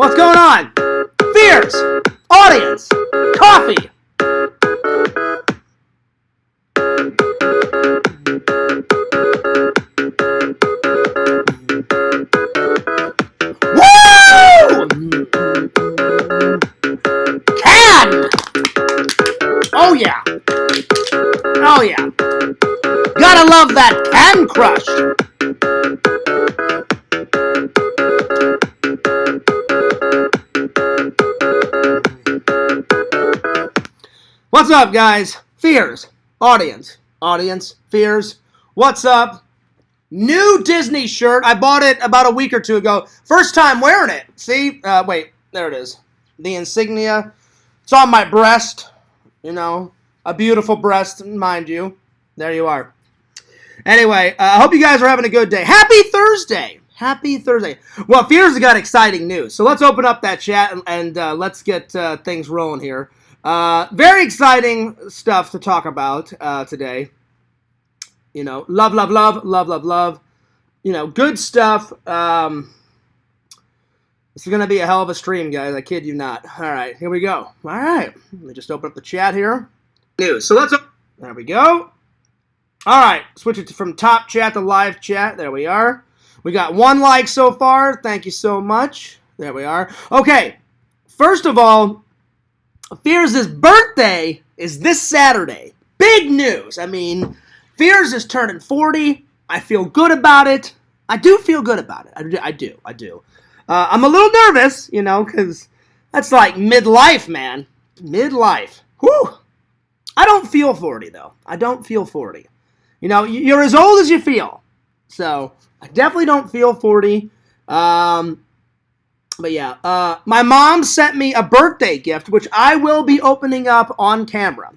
What's going on? Fears, audience, coffee. Woo! Can! Oh yeah. Oh yeah. Gotta love that can crush. What's up, guys? Fears. Audience, fears. What's up? New Disney shirt. I bought it about a week or two ago. First time wearing it. See? Wait. There it is. The insignia. It's on my breast. You know, a beautiful breast, mind you. There you are. Anyway, I hope you guys are having a good day. Happy Thursday. Happy Thursday. Well, Fears has got exciting news. So let's open up that chat and let's get things rolling here. Very exciting stuff to talk about today. You know, love. You know, good stuff. This is going to be a hell of a stream, guys. I kid you not. All right, here we go. All right. Let me just open up the chat here. News. So there we go. All right. Switch it from top chat to live chat. There we are. We got 1 like so far. Thank you so much. There we are. Okay. First of all, Fears' birthday is this Saturday. Big news. I mean, Fears is turning 40. I feel good about it. I do feel good about it. I do. I'm a little nervous, you know, because that's like midlife, man. Midlife. Whew. I don't feel 40, though. I don't feel 40. You know, you're as old as you feel. So, I definitely don't feel 40. But yeah, my mom sent me a birthday gift, which I will be opening up on camera.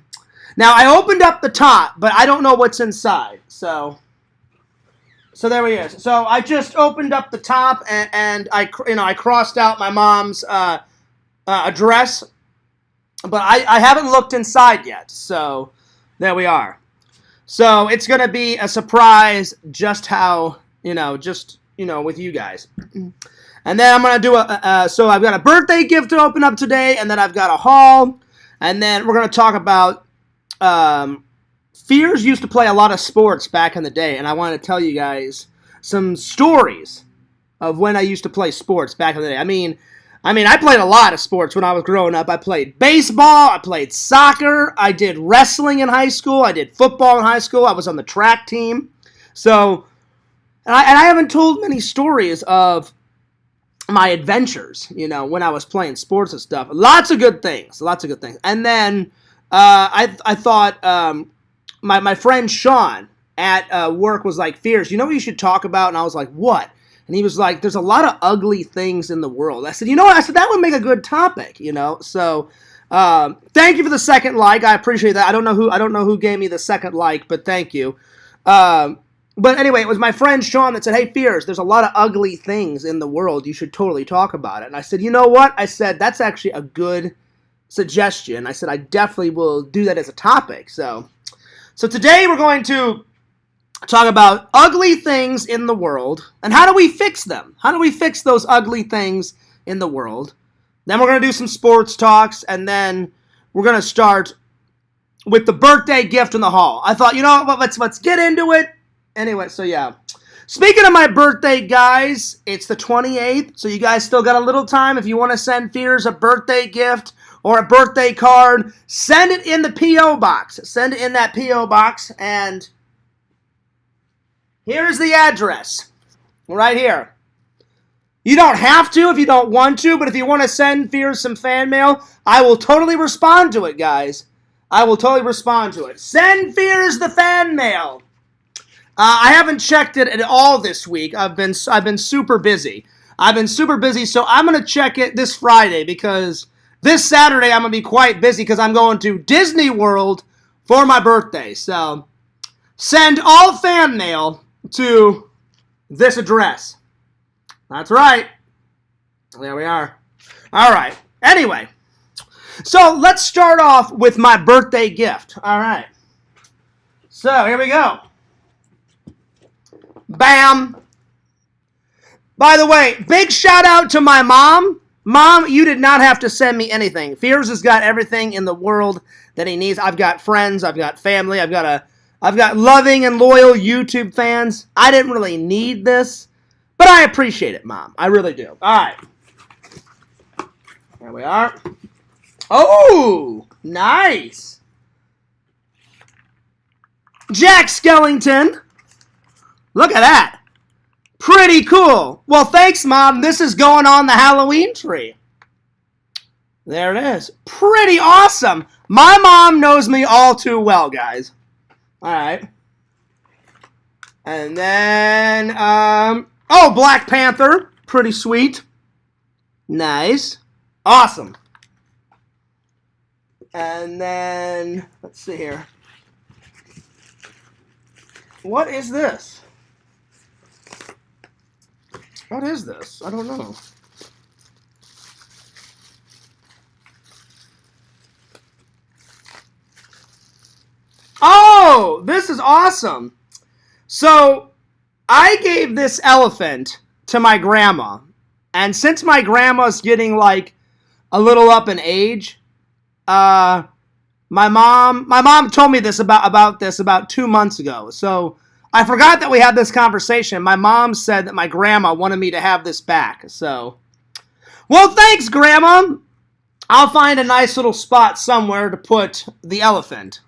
Now, I opened up the top, but I don't know what's inside. So there he is. So I just opened up the top, and I crossed out my mom's address, but I haven't looked inside yet. So there we are. So it's gonna be a surprise, just how with you guys. And then I'm going to do so I've got a birthday gift to open up today, and then I've got a haul, and then we're going to talk about, Fears used to play a lot of sports back in the day, and I want to tell you guys some stories of when I used to play sports back in the day. I mean, I played a lot of sports when I was growing up. I played baseball, I played soccer, I did wrestling in high school, I did football in high school, I was on the track team. So, and I haven't told many stories of my adventures, you know, when I was playing sports and stuff. Lots of good things. And then I thought my friend Sean at work was like, Fears, you know what you should talk about? And I was like, what? And he was like, there's a lot of ugly things in the world. I said, you know what? I said, that would make a good topic, you know? So thank you for the second like. I appreciate that. I don't know who gave me the second like, but thank you. But anyway, it was my friend Sean that said, hey, Fears, there's a lot of ugly things in the world. You should totally talk about it. And I said, you know what? I said, that's actually a good suggestion. I said, I definitely will do that as a topic. So today we're going to talk about ugly things in the world and how do we fix them? How do we fix those ugly things in the world? Then we're going to do some sports talks, and then we're going to start with the birthday gift in the haul. I thought, you know what? Let's get into it. Anyway, so yeah. Speaking of my birthday, guys, it's the 28th, so you guys still got a little time. If you want to send Fears a birthday gift or a birthday card, send it in the P.O. box. Send it in that P.O. box, and here's the address. Right here. You don't have to if you don't want to, but if you want to send Fears some fan mail, I will totally respond to it, guys. I will totally respond to it. Send Fears the fan mail. I haven't checked it at all this week. I've been super busy. So I'm going to check it this Friday because this Saturday I'm going to be quite busy because I'm going to Disney World for my birthday. So send all fan mail to this address. That's right. There we are. All right. Anyway, so let's start off with my birthday gift. All right. So here we go. Bam! By the way, big shout out to my mom. Mom, you did not have to send me anything. Fears has got everything in the world that he needs. I've got friends. I've got family. I've got loving and loyal YouTube fans. I didn't really need this, but I appreciate it, Mom. I really do. All right. There we are. Oh, nice. Jack Skellington. Look at that. Pretty cool. Well, thanks, Mom. This is going on the Halloween tree. There it is. Pretty awesome. My mom knows me all too well, guys. All right. And then, oh, Black Panther. Pretty sweet. Nice. Awesome. And then, let's see here. What is this? What is this? I don't know. Oh, this is awesome. So, I gave this elephant to my grandma. And since my grandma's getting like a little up in age, my mom told me this about 2 months ago. So, I forgot that we had this conversation. My mom said that my grandma wanted me to have this back. So, well, thanks, Grandma. I'll find a nice little spot somewhere to put the elephant.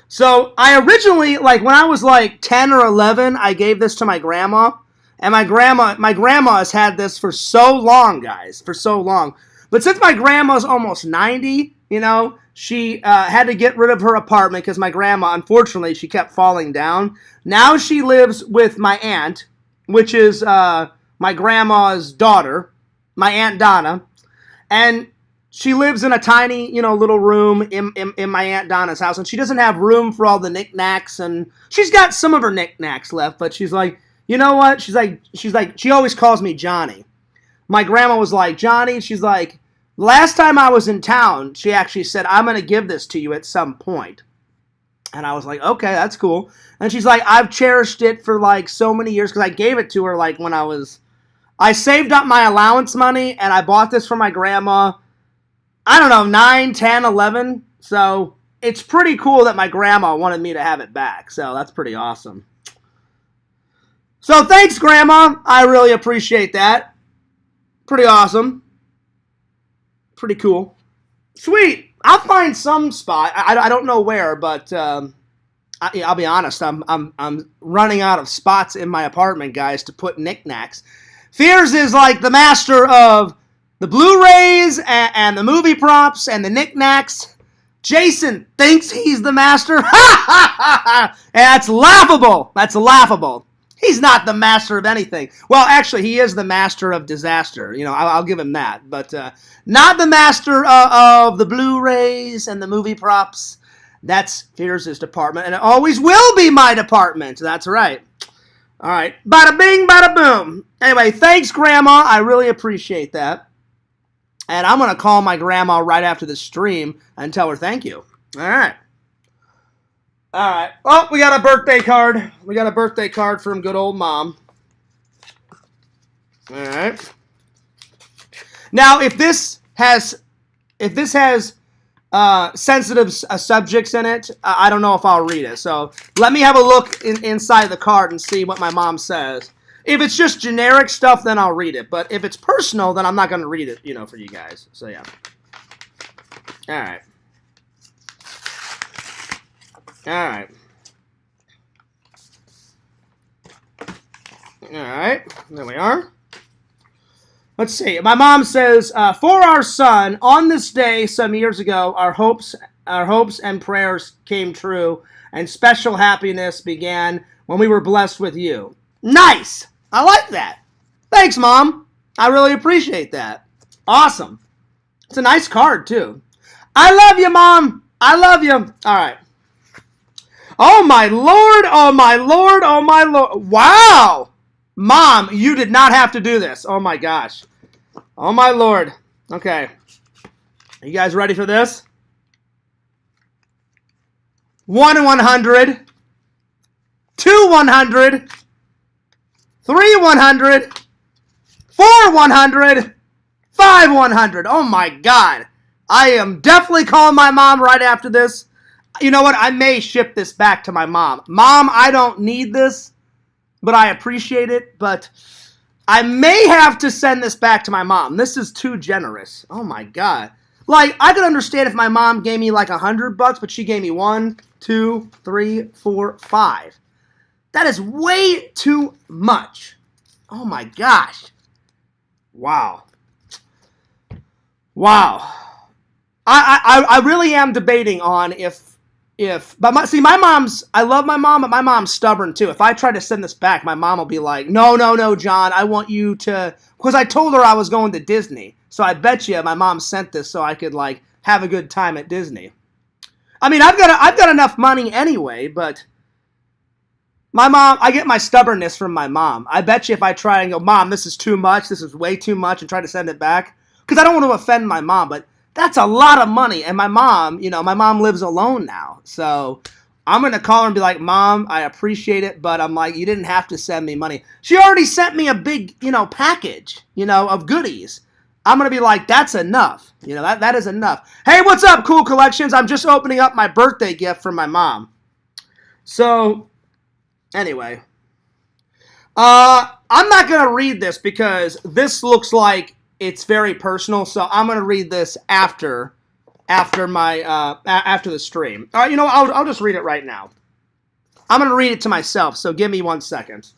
So, I originally, like, when I was like 10 or 11, I gave this to my grandma. And my grandma has had this for so long, guys, for so long. But since my grandma's almost 90, you know, she had to get rid of her apartment because my grandma, unfortunately, she kept falling down. Now she lives with my aunt, which is my grandma's daughter, my Aunt Donna. And she lives in a tiny, you know, little room in my Aunt Donna's house. And she doesn't have room for all the knickknacks. And she's got some of her knickknacks left. But she's like, you know what? She's like, she always calls me Johnny. My grandma was like, Johnny, she's like, last time I was in town, she actually said, I'm going to give this to you at some point. And I was like, okay, that's cool. And she's like, I've cherished it for like so many years because I gave it to her like when I saved up my allowance money and I bought this for my grandma, I don't know, 9, 10, 11. So it's pretty cool that my grandma wanted me to have it back. So that's pretty awesome. So thanks, Grandma. I really appreciate that. Pretty awesome. Pretty cool. Sweet. I'll find some spot. I don't know where, but I'll be honest. I'm running out of spots in my apartment, guys, to put knickknacks. Fears is like the master of the Blu-rays and the movie props and the knickknacks. Jason thinks he's the master. That's laughable. That's laughable. He's not the master of anything. Well, actually, he is the master of disaster. You know, I'll give him that. But not the master of the Blu-rays and the movie props. That's Fears' department, and it always will be my department. That's right. All right. Bada bing, bada boom. Anyway, thanks, Grandma. I really appreciate that. And I'm going to call my grandma right after the stream and tell her thank you. All right. All right. Well, we got a birthday card. We got a birthday card from good old Mom. All right. Now, if this has sensitive subjects in it, I don't know if I'll read it. So let me have a look inside the card and see what my mom says. If it's just generic stuff, then I'll read it. But if it's personal, then I'm not going to read it, you know, for you guys. So yeah. All right. All right. All right. There we are. Let's see. My mom says, for our son, on this day some years ago, our hopes and prayers came true, and special happiness began when we were blessed with you. Nice! I like that. Thanks, Mom. I really appreciate that. Awesome. It's a nice card, too. I love you, Mom. I love you. All right. Oh, my Lord. Oh, my Lord. Oh, my Lord. Wow. Mom, you did not have to do this. Oh, my gosh. Oh, my Lord. Okay. Are you guys ready for this? 1 100. 2 100. 3 100. 4 100. 5 100. Oh my God. I am definitely calling my mom right after this. You know what? I may ship this back to my mom. Mom, I don't need this, but I appreciate it. But I may have to send this back to my mom. This is too generous. Oh my God. Like, I could understand if my mom gave me like $100, but she gave me 1, 2, 3, 4, 5. That is way too much. Oh my gosh. Wow. Wow. I really am debating on but my mom's, I love my mom, but my mom's stubborn too. If I try to send this back, my mom will be like, no, John, I want you to, because I told her I was going to Disney. So I bet you my mom sent this so I could like have a good time at Disney. I mean, I've got enough money anyway, but my mom, I get my stubbornness from my mom. I bet you if I try and go, Mom, this is too much, this is way too much, and try to send it back, because I don't want to offend my mom, but that's a lot of money. And my mom, my mom lives alone now. So I'm going to call her and be like, Mom, I appreciate it, but I'm like, you didn't have to send me money. She already sent me a big, package, of goodies. I'm going to be like, that's enough. That is enough. Hey, what's up, Cool Collections? I'm just opening up my birthday gift from my mom. So, anyway. I'm not going to read this because this looks like it's very personal, so I'm going to read this after the stream. All right, I'll just read it right now. I'm going to read it to myself, so give me 1 second,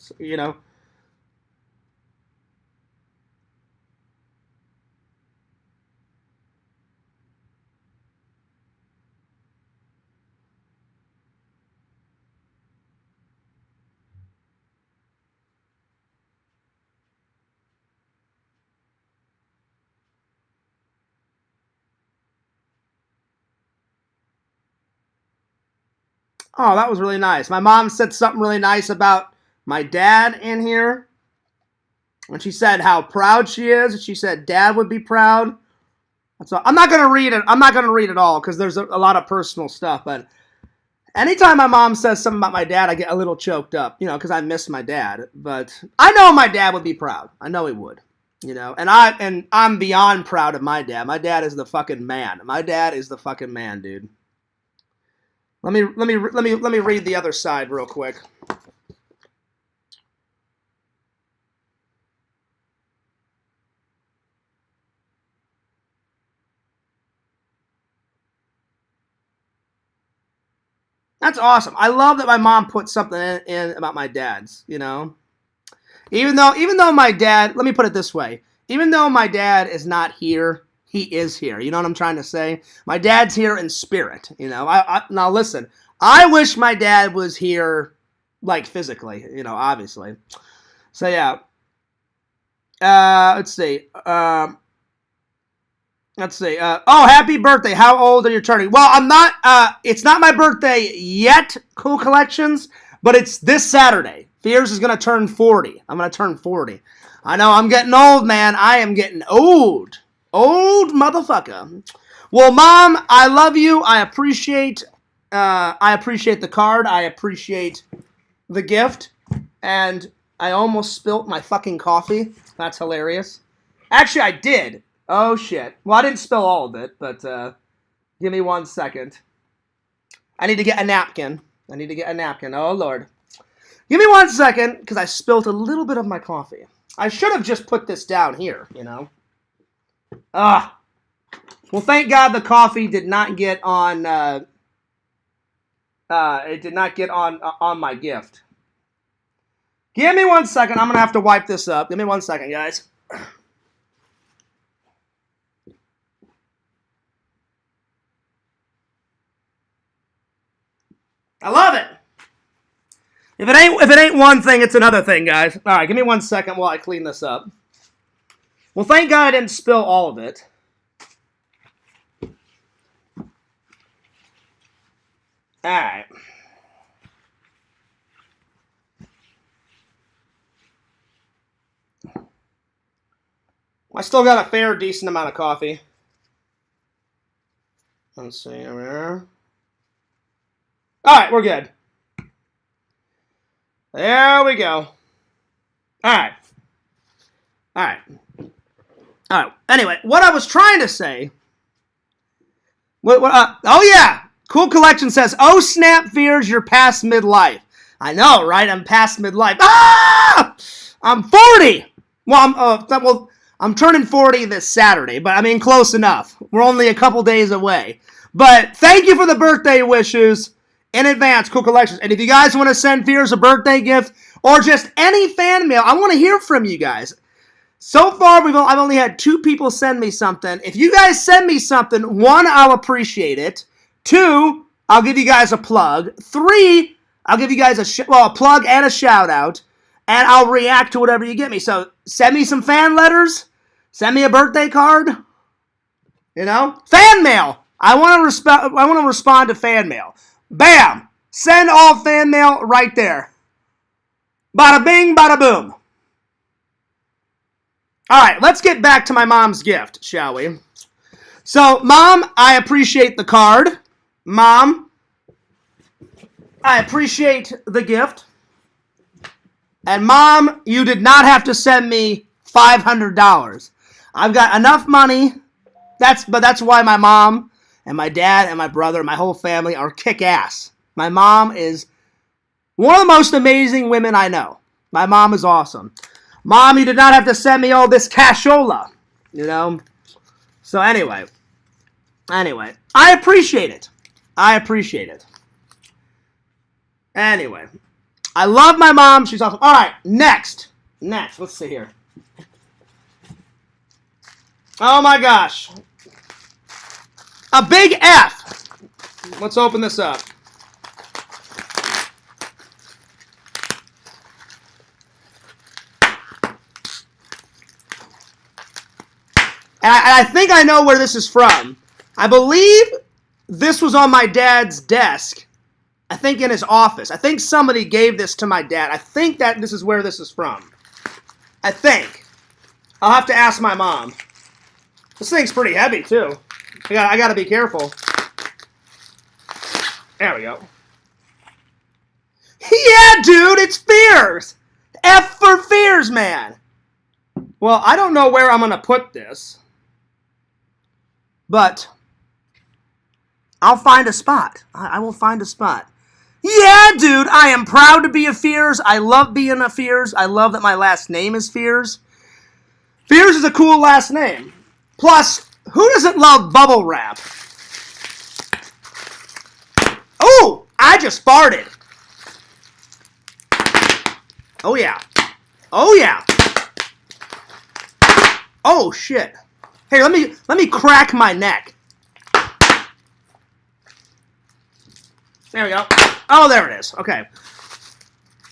Oh, that was really nice. My mom said something really nice about my dad in here. And she said how proud she is. She said Dad would be proud. So I'm not gonna read it. I'm not gonna read it all because there's a lot of personal stuff. But anytime my mom says something about my dad, I get a little choked up, because I miss my dad. But I know my dad would be proud. I know he would, and I'm beyond proud of my dad. My dad is the fucking man. My dad is the fucking man, dude. Let me read the other side real quick. That's awesome. I love that my mom put something in about my dad's, Even though my dad, let me put it this way. Even though my dad is not here, he is here. You know what I'm trying to say? My dad's here in spirit, now listen, I wish my dad was here, like physically, obviously. So yeah. Let's see. Happy birthday. How old are you turning? Well, I'm not, it's not my birthday yet, Cool Collections, but it's this Saturday. Fears is going to turn 40. I'm going to turn 40. I know, I'm getting old, man. I am getting old. Old motherfucker. Well, Mom, I love you. I appreciate the card. I appreciate the gift. And I almost spilt my fucking coffee. That's hilarious. Actually, I did. Oh, shit. Well, I didn't spill all of it, but give me 1 second. I need to get a napkin. Oh, Lord. Give me 1 second, because I spilled a little bit of my coffee. I should have just put this down here, Well, thank God the coffee did not get on, it did not get on my gift. Give me 1 second. I'm going to have to wipe this up. Give me 1 second, guys. I love it. If it ain't one thing, it's another thing, guys. All right, give me 1 second while I clean this up. Well, thank God I didn't spill all of it. All right. I still got a fair, decent amount of coffee. Let's see here. All right, we're good. There we go. All right. All right. Anyway, what I was trying to say. Oh, yeah. Cool Collection says, oh, snap, Fears, you're past midlife. I know, right? I'm past midlife. Ah! I'm 40. I'm turning 40 this Saturday, but I mean, close enough. We're only a couple days away. But thank you for the birthday wishes in advance, Cool Collections. And if you guys want to send Fears a birthday gift or just any fan mail, I want to hear from you guys. So far, I've only had 2 people send me something. If you guys send me something, 1, I'll appreciate it. 2, I'll give you guys a plug. 3, I'll give you guys a plug and a shout out. And I'll react to whatever you get me. So send me some fan letters. Send me a birthday card. You know? Fan mail. I want to respond to fan mail. Bam! Send all fan mail right there. Bada bing, bada boom. All right, let's get back to my mom's gift, shall we? So, Mom, I appreciate the card. Mom, I appreciate the gift. And Mom, you did not have to send me $500. I've got enough money. That's why my mom and my dad and my brother and my whole family are kick-ass. My mom is one of the most amazing women I know. My mom is awesome. Mom, you did not have to send me all this cashola, you know? So anyway, I appreciate it. Anyway, I love my mom. She's awesome. All right, next. Let's see here. Oh my gosh. A big F. Let's open this up. And I think I know where this is from. I believe this was on my dad's desk. I think in his office. I think somebody gave this to my dad. I think that this is where this is from. I think. I'll have to ask my mom. This thing's pretty heavy, too. I gotta be careful. There we go. Yeah, dude, it's Fears! F for Fears, man! Well, I don't know where I'm gonna put this. But I'll find a spot. I will find a spot. Yeah, dude, I am proud to be a Fears. I love being a Fears. I love that my last name is Fears. Fears is a cool last name. Plus, who doesn't love bubble wrap? Oh, I just farted. Oh, yeah. Oh, yeah. Oh, shit. Hey, let me crack my neck. There we go. Oh, there it is. Okay.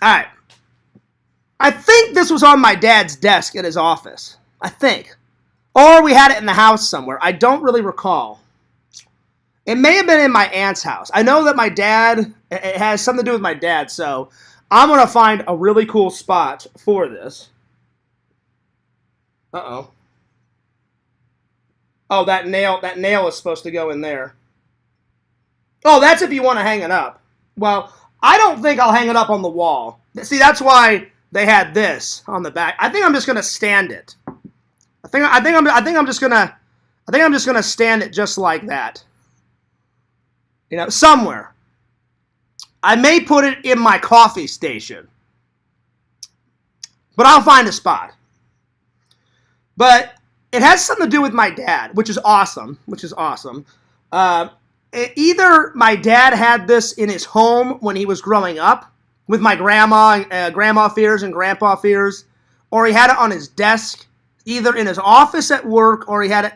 All right. I think this was on my dad's desk at his office. I think. Or we had it in the house somewhere. I don't really recall. It may have been in my aunt's house. I know that my dad, it has something to do with my dad, so I'm going to find a really cool spot for this. Uh-oh. Oh, that nail is supposed to go in there. Oh, that's if you want to hang it up. Well, I don't think I'll hang it up on the wall. See, that's why they had this on the back. I think I'm just gonna stand it. I think I'm just gonna stand it just like that. You know, somewhere. I may put it in my coffee station, but I'll find a spot. But it has something to do with my dad, which is awesome. Either my dad had this in his home when he was growing up with my Grandma Fears and Grandpa Fears, or he had it on his desk, either in his office at work, or he had it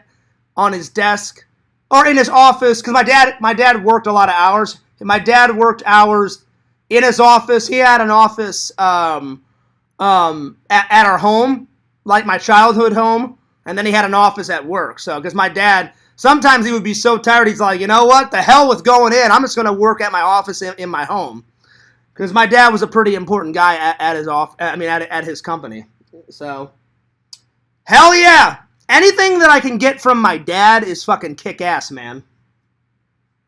on his desk, or in his office, because my dad worked a lot of hours. My dad worked hours in his office. He had an office at our home, like my childhood home, and then he had an office at work. So, because my dad, sometimes he would be so tired, he's like, you know what, the hell with going in. I'm just going to work at my office in my home. Because my dad was a pretty important guy at his company. So, hell yeah. Anything that I can get from my dad is fucking kick-ass, man.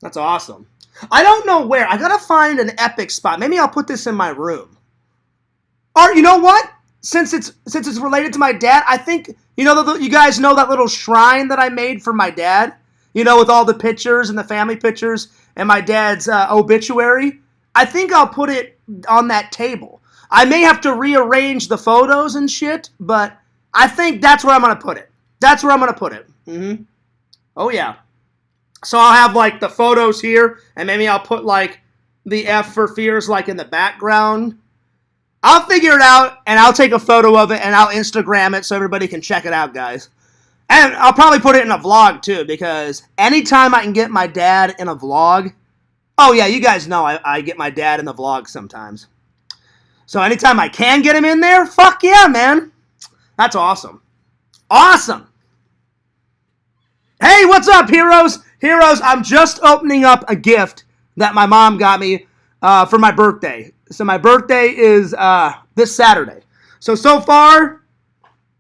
That's awesome. I don't know where. I gotta find an epic spot. Maybe I'll put this in my room. Or, you know what? since it's related to my dad, I think, you guys know that little shrine that I made for my dad, with all the pictures and the family pictures and my dad's obituary. I think I'll put it on that table. I may have to rearrange the photos and shit, but I think that's where I'm going to put it. That's where I'm going to put it. Mm-hmm. Oh, yeah. So I'll have, like, the photos here, and maybe I'll put, like, the F for Fears, like, in the background. I'll figure it out, and I'll take a photo of it, and I'll Instagram it so everybody can check it out, guys. And I'll probably put it in a vlog, too, because anytime I can get my dad in a vlog... Oh, yeah, you guys know I get my dad in the vlog sometimes. So anytime I can get him in there, fuck yeah, man. That's awesome. Awesome. Hey, what's up, heroes? Heroes, I'm just opening up a gift that my mom got me for my birthday. So my birthday is this Saturday. So far,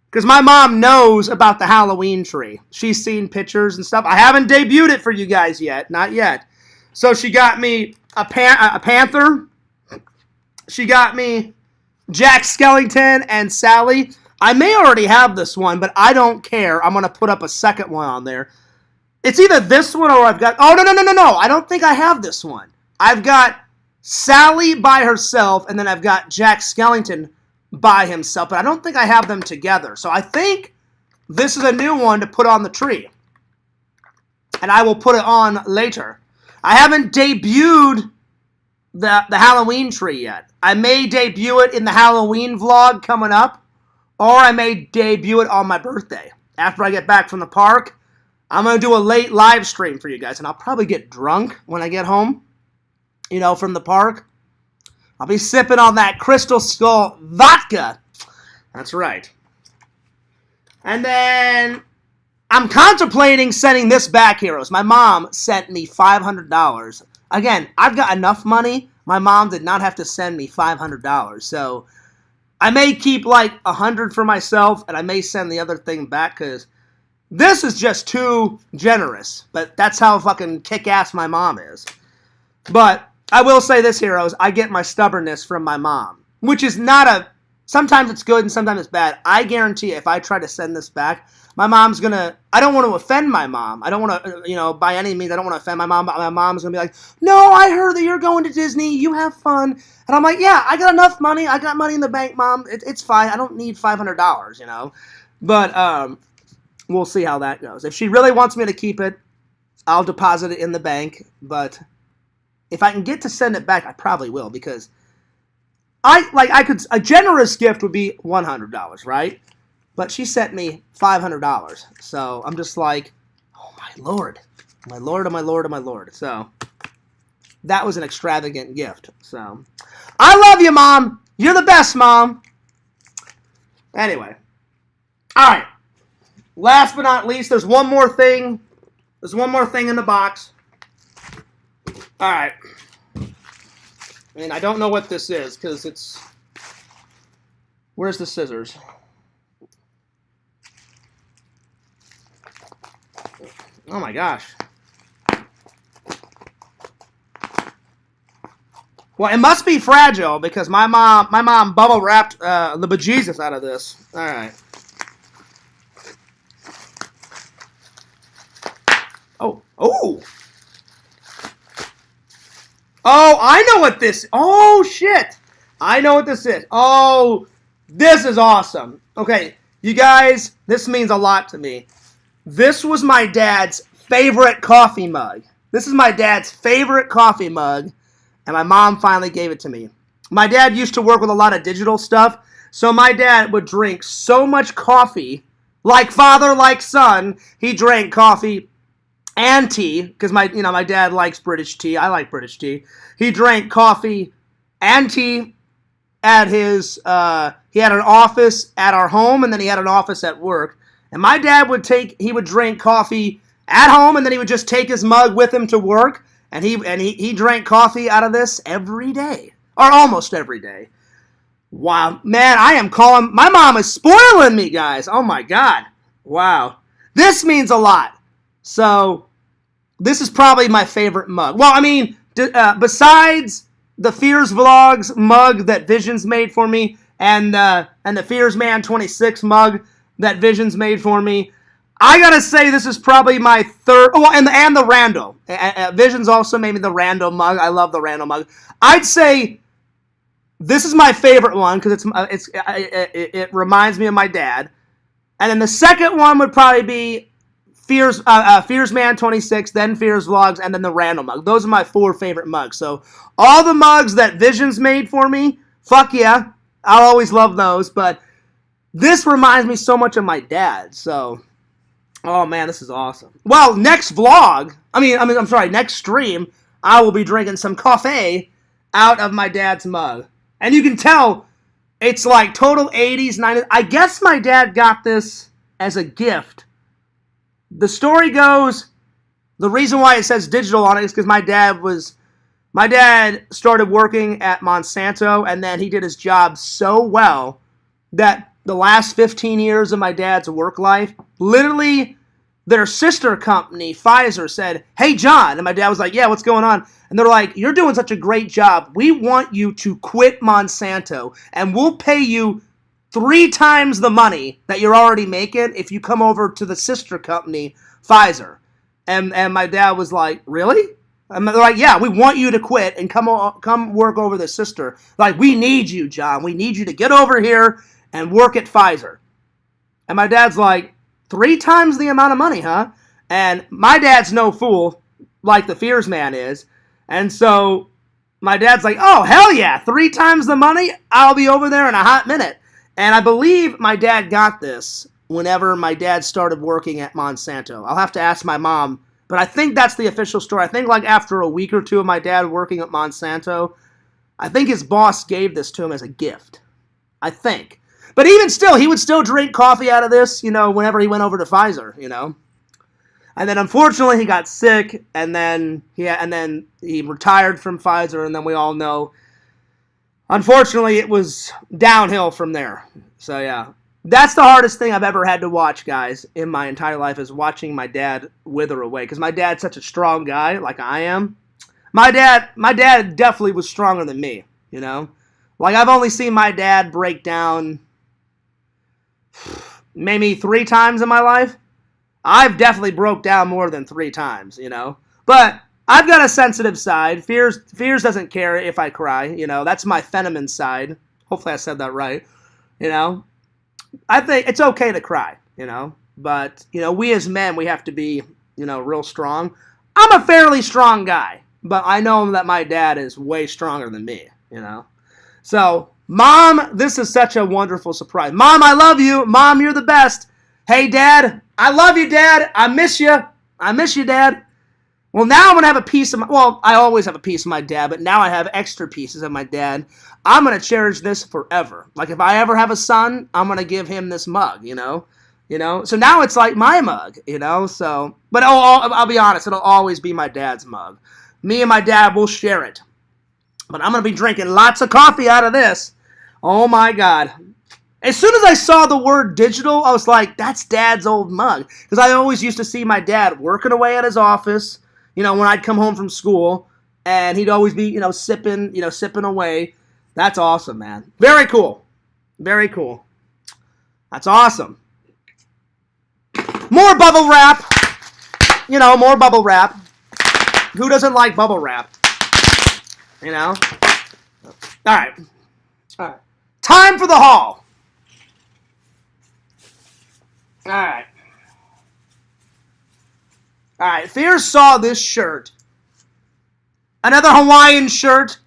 because my mom knows about the Halloween tree. She's seen pictures and stuff. I haven't debuted it for you guys yet. Not yet. So she got me a panther. She got me Jack Skellington and Sally. I may already have this one, but I don't care. I'm going to put up a second one on there. It's either this one or I've got... Oh, no. I don't think I have this one. I've got Sally by herself, and then I've got Jack Skellington by himself, but I don't think I have them together. So I think this is a new one to put on the tree. And I will put it on later. I haven't debuted the Halloween tree yet. I may debut it in the Halloween vlog coming up, or I may debut it on my birthday. After I get back from the park, I'm going to do a late live stream for you guys, and I'll probably get drunk when I get home, from the park. I'll be sipping on that Crystal Skull vodka. That's right. And then I'm contemplating sending this back, heroes. My mom sent me $500. Again, I've got enough money. My mom did not have to send me $500. So I may keep like $100 for myself, and I may send the other thing back because this is just too generous. But that's how fucking kick-ass my mom is. But I will say this, heroes. I get my stubbornness from my mom, which is not a... Sometimes it's good and sometimes it's bad. I guarantee if I try to send this back, my mom's going to... I don't want to offend my mom. I don't want to, by any means, I don't want to offend my mom, but my mom's going to be like, no, I heard that you're going to Disney. You have fun. And I'm like, yeah, I got enough money. I got money in the bank, Mom. It's fine. I don't need $500, But we'll see how that goes. If she really wants me to keep it, I'll deposit it in the bank. But if I can get to send it back, I probably will, because a generous gift would be $100, right? But she sent me $500. So I'm just like, oh my Lord. My Lord, oh my Lord, oh my Lord. So that was an extravagant gift. So I love you, Mom. You're the best, Mom. Anyway. All right. Last but not least, there's one more thing. There's one more thing in the box. All right. And I don't know what this is because it's... Where's the scissors? Oh my gosh. Well, it must be fragile because my mom bubble wrapped the bejesus out of this. All right. Oh. Oh, I know what this... Oh, shit. I know what this is. Oh, this is awesome. Okay, you guys, this means a lot to me. This was my dad's favorite coffee mug. This is my dad's favorite coffee mug, and my mom finally gave it to me. My dad used to work with a lot of digital stuff, so my dad would drink so much coffee, like father, like son. He drank coffee and tea, because my dad likes British tea. I like British tea. He drank coffee and tea at his, he had an office at our home, and then he had an office at work. And my dad would drink coffee at home, and then he would just take his mug with him to work, and he drank coffee out of this every day, or almost every day. Wow, man, my mom is spoiling me, guys. Oh my God. Wow. This means a lot. So, this is probably my favorite mug. Well, I mean, besides the Fears Vlogs mug that Visions made for me, and the Fears Man 26 mug that Visions made for me. I gotta say this is probably my third. Oh, and the Randall. Visions also made me the Randall mug. I love the Randall mug. I'd say this is my favorite one because it reminds me of my dad. And then the second one would probably be Fears Man 26, then Fears Vlogs, and then the Randall mug. Those are my 4 favorite mugs. So all the mugs that Visions made for me, fuck yeah, I'll always love those. But this reminds me so much of my dad. So, oh man, this is awesome. Well, next vlog, next stream, I will be drinking some coffee out of my dad's mug. And you can tell it's like total 80s, 90s. I guess my dad got this as a gift. The story goes, the reason why it says digital on it is because my dad started working at Monsanto, and then he did his job so well that the last 15 years of my dad's work life, literally their sister company, Pfizer, said, "Hey, John." And my dad was like, "Yeah, what's going on?" And they're like, "You're doing such a great job. We want you to quit Monsanto, and we'll pay you 3 times the money that you're already making if you come over to the sister company, Pfizer." And my dad was like, "Really?" And they're like, "Yeah, we want you to quit and come work over the sister. Like, we need you, John. We need you to get over here and work at Pfizer." And my dad's like, 3 times the amount of money, huh? And my dad's no fool, like the Fears Man is. And so my dad's like, "Oh, hell yeah, 3 times the money? I'll be over there in a hot minute." And I believe my dad got this whenever my dad started working at Monsanto. I'll have to ask my mom, but I think that's the official story. I think like after a week or 2 of my dad working at Monsanto, I think his boss gave this to him as a gift. I think. But even still, he would still drink coffee out of this, whenever he went over to Pfizer, And then unfortunately he got sick, and then he retired from Pfizer, and then we all know, unfortunately, it was downhill from there. So yeah, that's the hardest thing I've ever had to watch, guys, in my entire life, is watching my dad wither away. Because my dad's such a strong guy, like I am. My dad definitely was stronger than me, Like, I've only seen my dad break down maybe 3 times in my life. I've definitely broke down more than 3 times, But I've got a sensitive side. Fears doesn't care if I cry, That's my feminine side. Hopefully I said that right, I think it's okay to cry, But, we as men, we have to be, real strong. I'm a fairly strong guy, but I know that my dad is way stronger than me, So, Mom, this is such a wonderful surprise. Mom, I love you. Mom, you're the best. Hey, Dad, I love you, Dad. I miss you. I miss you, Dad. Well, now I'm going to have a piece of I always have a piece of my dad, but now I have extra pieces of my dad. I'm going to cherish this forever. Like, if I ever have a son, I'm going to give him this mug, So now it's like my mug, So, but I'll be honest, it'll always be my dad's mug. Me and my dad will share it. But I'm going to be drinking lots of coffee out of this. Oh, my God. As soon as I saw the word digital, I was like, that's Dad's old mug. Because I always used to see my dad working away at his office, when I'd come home from school. And he'd always be, sipping away. That's awesome, man. Very cool. Very cool. That's awesome. More bubble wrap. More bubble wrap. Who doesn't like bubble wrap? All right. Time for the haul. All right. Fears saw this shirt. Another Hawaiian shirt.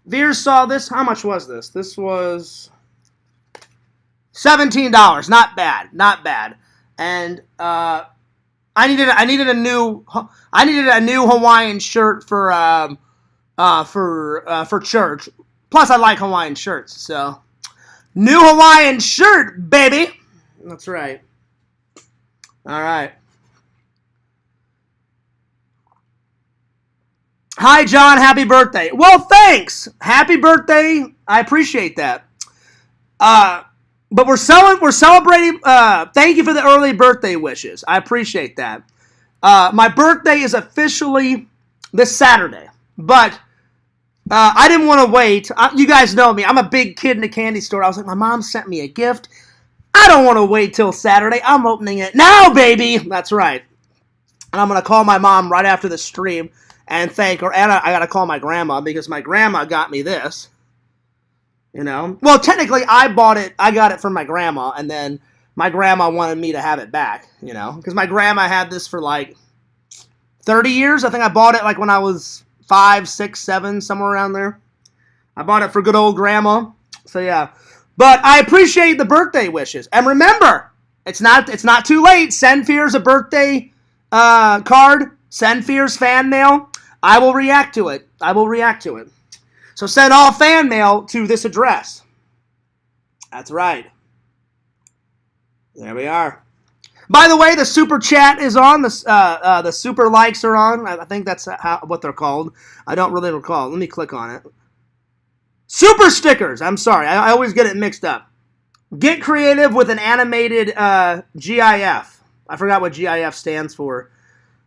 Fears saw this. How much was this? This was $17. Not bad. And I needed a new Hawaiian shirt for church. Plus, I like Hawaiian shirts, so new Hawaiian shirt, baby. That's right. All right. Hi, John. Happy birthday. Well, thanks. Happy birthday. I appreciate that. But we're celebrating. Thank you for the early birthday wishes. I appreciate that. My birthday is officially this Saturday, but I didn't want to wait. You guys know me. I'm a big kid in a candy store. I was like, my mom sent me a gift. I don't want to wait till Saturday. I'm opening it now, baby. That's right. And I'm going to call my mom right after the stream and thank her. And I got to call my grandma because my grandma got me this. You know? Well, technically, I bought it. I got it from my grandma. And then my grandma wanted me to have it back. You know? Because my grandma had this for like 30 years. I think I bought it like when I was 5, 6, 7, somewhere around there. I bought it for good old grandma. So, yeah. But I appreciate the birthday wishes. And remember, it's not too late. Send Fears a birthday card. Send Fears fan mail. I will react to it. So send all fan mail to this address. That's right. There we are. By the way, the super chat is on. The super likes are on. I think that's what they're called. I don't really recall. Let me click on it. Super stickers. I'm sorry. I always get it mixed up. Get creative with an animated GIF. I forgot what GIF stands for.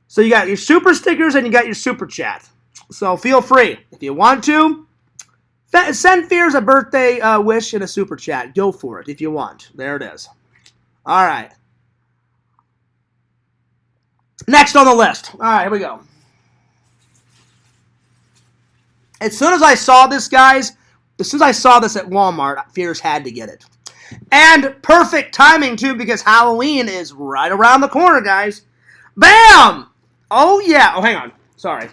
So you got your super stickers and you got your super chat. So feel free. If you want to, send Fears a birthday wish in a super chat. Go for it if you want. There it is. All right. Next on the list. All right, here we go. As soon as I saw this, guys, at Walmart, Fears had to get it. And perfect timing, too, because Halloween is right around the corner, guys. Bam! Oh, yeah. Oh, hang on. Sorry.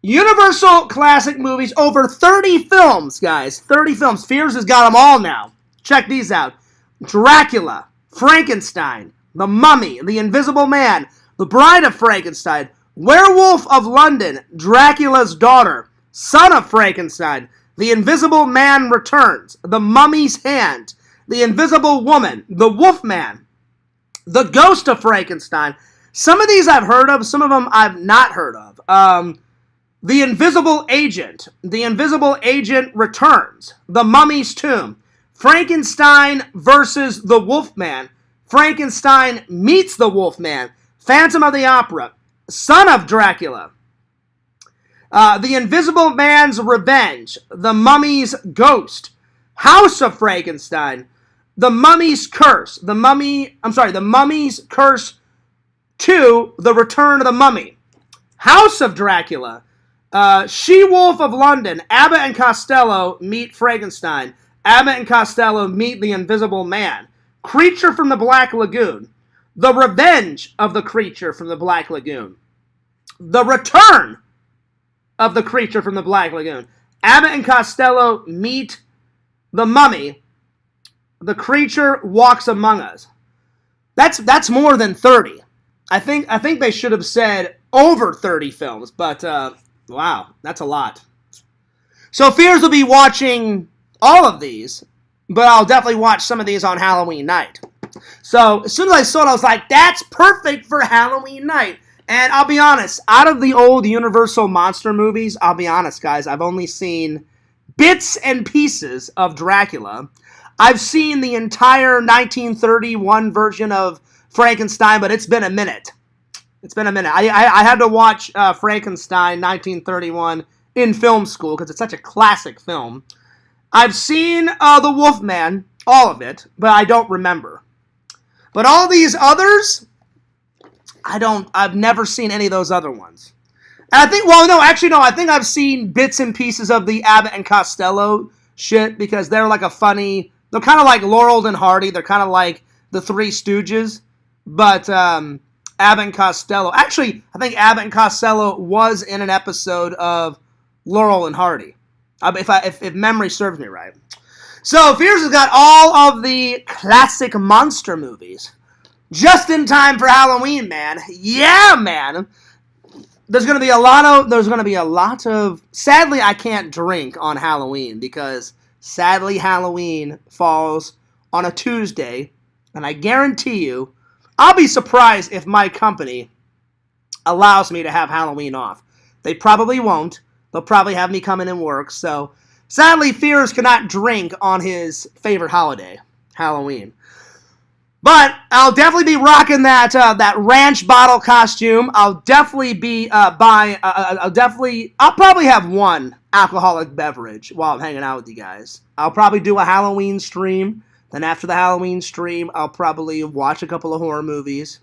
Universal Classic Movies, over 30 films, guys. 30 films. Fears has got them all now. Check these out. Dracula, Frankenstein, The Mummy, The Invisible Man, The Bride of Frankenstein, Werewolf of London, Dracula's Daughter, Son of Frankenstein, The Invisible Man Returns, The Mummy's Hand, The Invisible Woman, The Wolfman, The Ghost of Frankenstein. Some of these I've heard of, some of them I've not heard of. The Invisible Agent, The Invisible Agent Returns, The Mummy's Tomb, Frankenstein versus the Wolfman, Frankenstein meets the Wolfman, Phantom of the Opera, Son of Dracula, The Invisible Man's Revenge, The Mummy's Ghost, House of Frankenstein, The Mummy's Curse, The Mummy's Curse 2, The Return of the Mummy, House of Dracula, She-Wolf of London, Abbott and Costello meet Frankenstein, Abbott and Costello meet the Invisible Man, Creature from the Black Lagoon, The Revenge of the Creature from the Black Lagoon, The Return of the Creature from the Black Lagoon, Abbott and Costello meet the Mummy, The Creature Walks Among Us. That's more than 30. I think they should have said over 30 films, but wow, that's a lot. So Fears will be watching all of these, but I'll definitely watch some of these on Halloween night. So as soon as I saw it, I was like, that's perfect for Halloween night. And I'll be honest, out of the old Universal monster movies, I'll be honest, guys, I've only seen bits and pieces of Dracula. I've seen the entire 1931 version of Frankenstein, but it's been a minute. I had to watch Frankenstein 1931 in film school because it's such a classic film. I've seen The Wolfman, all of it, but I don't remember. But all these others, I've never seen any of those other ones. And I think I've seen bits and pieces of the Abbott and Costello shit because they're like they're kind of like Laurel and Hardy, they're kind of like the Three Stooges, but Abbott and Costello, actually, I think Abbott and Costello was in an episode of Laurel and Hardy. If memory serves me right. So, Fears has got all of the classic monster movies. Just in time for Halloween, man. Yeah, man. There's going to be a lot of... Sadly, I can't drink on Halloween because, sadly, Halloween falls on a Tuesday. And I guarantee you, I'll be surprised if my company allows me to have Halloween off. They probably won't. They'll probably have me come in and work. So, sadly, Fears cannot drink on his favorite holiday, Halloween. But I'll definitely be rocking that ranch bottle costume. I'll definitely be buying. I'll probably have one alcoholic beverage while I'm hanging out with you guys. I'll probably do a Halloween stream. Then after the Halloween stream, I'll probably watch a couple of horror movies.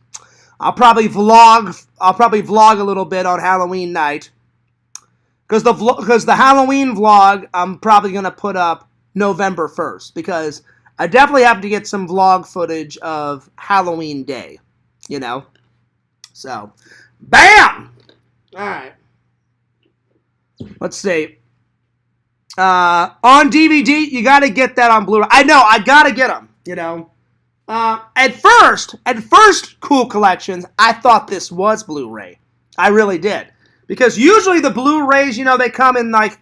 I'll probably vlog. I'll probably vlog a little bit on Halloween night. Because the Halloween vlog, I'm probably gonna put up November 1st because I definitely have to get some vlog footage of Halloween Day, you know? So, bam! Alright. Let's see. On DVD, you gotta get that on Blu-ray. I know, I gotta get them, you know? At first, Cool Collections, I thought this was Blu-ray. I really did. Because usually the Blu-rays, you know, they come in like,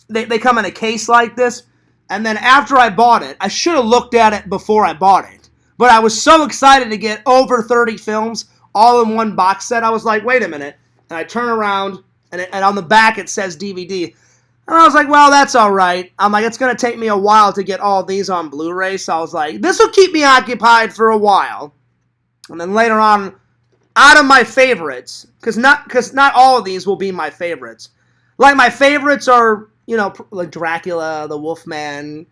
they come in a case like this. And then after I bought it, I should have looked at it before I bought it. But I was so excited to get over 30 films all in one box set. I was like, wait a minute. And I turn around, and on the back it says DVD. And I was like, well, that's all right. I'm like, it's going to take me a while to get all these on Blu-ray. So I was like, this will keep me occupied for a while. And then later on, out of my favorites, because not all of these will be my favorites. Like, my favorites are, you know, like Dracula, the Wolfman.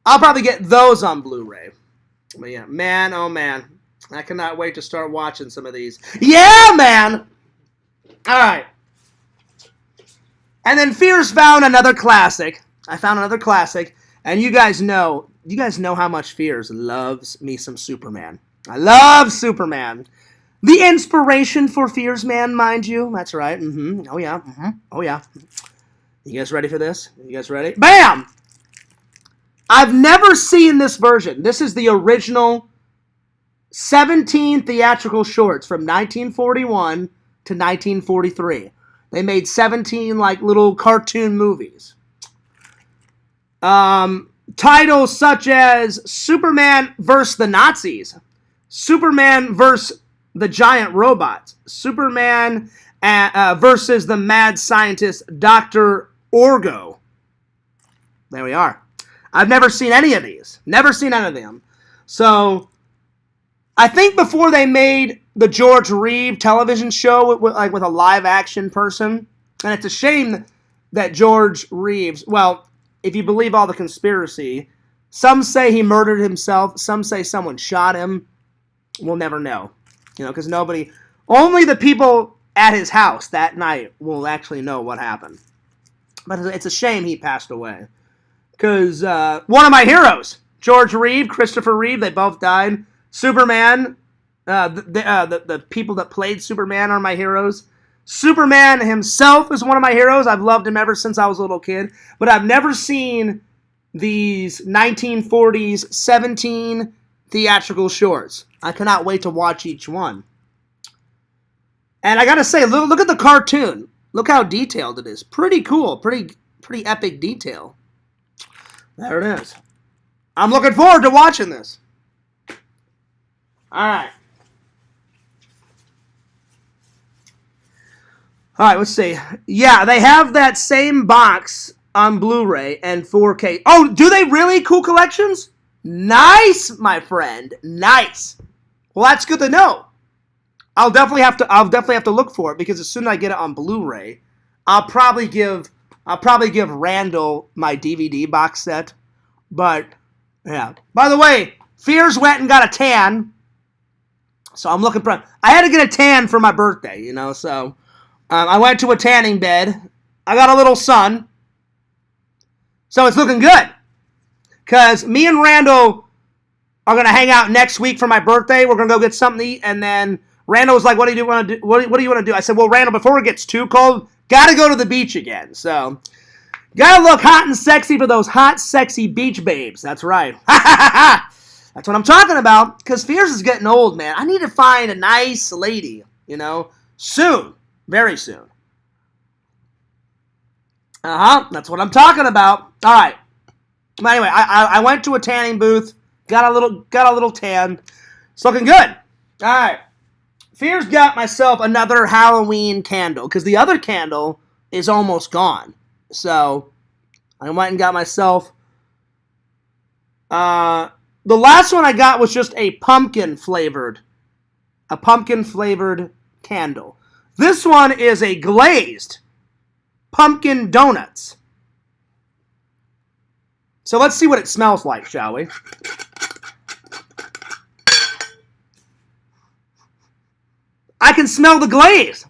I'll probably get those on Blu-ray. But yeah, man, oh man. I cannot wait to start watching some of these. Yeah, man! Alright. And then Fears found another classic. I found another classic. And you guys know how much Fears loves me some Superman. I love Superman. The inspiration for Fears Man, mind you. That's right. Oh yeah. Oh yeah. You guys ready for this? You guys ready? Bam! I've never seen this version. This is the original 17 theatrical shorts from 1941 to 1943. They made 17 like little cartoon movies. Titles such as Superman vs. the Nazis, Superman vs. the Giant Robots, Superman versus the mad scientist Dr. Orgo. There we are. I've never seen any of these. Never seen any of them. So, I think before they made the George Reeve television show with a live action person, and it's a shame that George Reeves, well, if you believe all the conspiracy, some say he murdered himself, some say someone shot him. We'll never know. You know, because only the people at his house that night will actually know what happened. But it's a shame he passed away. Because one of my heroes, George Reeve, Christopher Reeve, they both died. Superman, the people that played Superman are my heroes. Superman himself is one of my heroes. I've loved him ever since I was a little kid. But I've never seen these 1940s 17 theatrical shorts. I cannot wait to watch each one. And I gotta say, look at the cartoon. Look how detailed it is. Pretty cool. Pretty epic detail. There it is. I'm looking forward to watching this. Alright. Alright, let's see. Yeah, they have that same box on Blu-ray and 4K. Oh, do they really? Cool Collections? Nice, my friend. Nice. Well, that's good to know. I'll definitely have to look for it because as soon as I get it on Blu-ray, I'll probably give Randall my DVD box set. But yeah. By the way, Fears went and got a tan. So I'm looking for. I had to get a tan for my birthday, you know. So I went to a tanning bed. I got a little sun. So it's looking good. Because me and Randall are going to hang out next week for my birthday. We're going to go get something to eat. And then Randall was like, what do you want to do? What do you want to do? I said, well, Randall, before it gets too cold, got to go to the beach again. So, got to look hot and sexy for those hot, sexy beach babes. That's right. That's what I'm talking about. Because Fierce is getting old, man. I need to find a nice lady, you know, soon. Very soon. That's what I'm talking about. All right. But anyway, I went to a tanning booth, got a little tan. It's looking good. All right. Fears got myself another Halloween candle because the other candle is almost gone. So I went and got myself the The last one I got was just a pumpkin flavored candle. This one is a glazed pumpkin donuts. So let's see what it smells like, shall we? I can smell the glaze.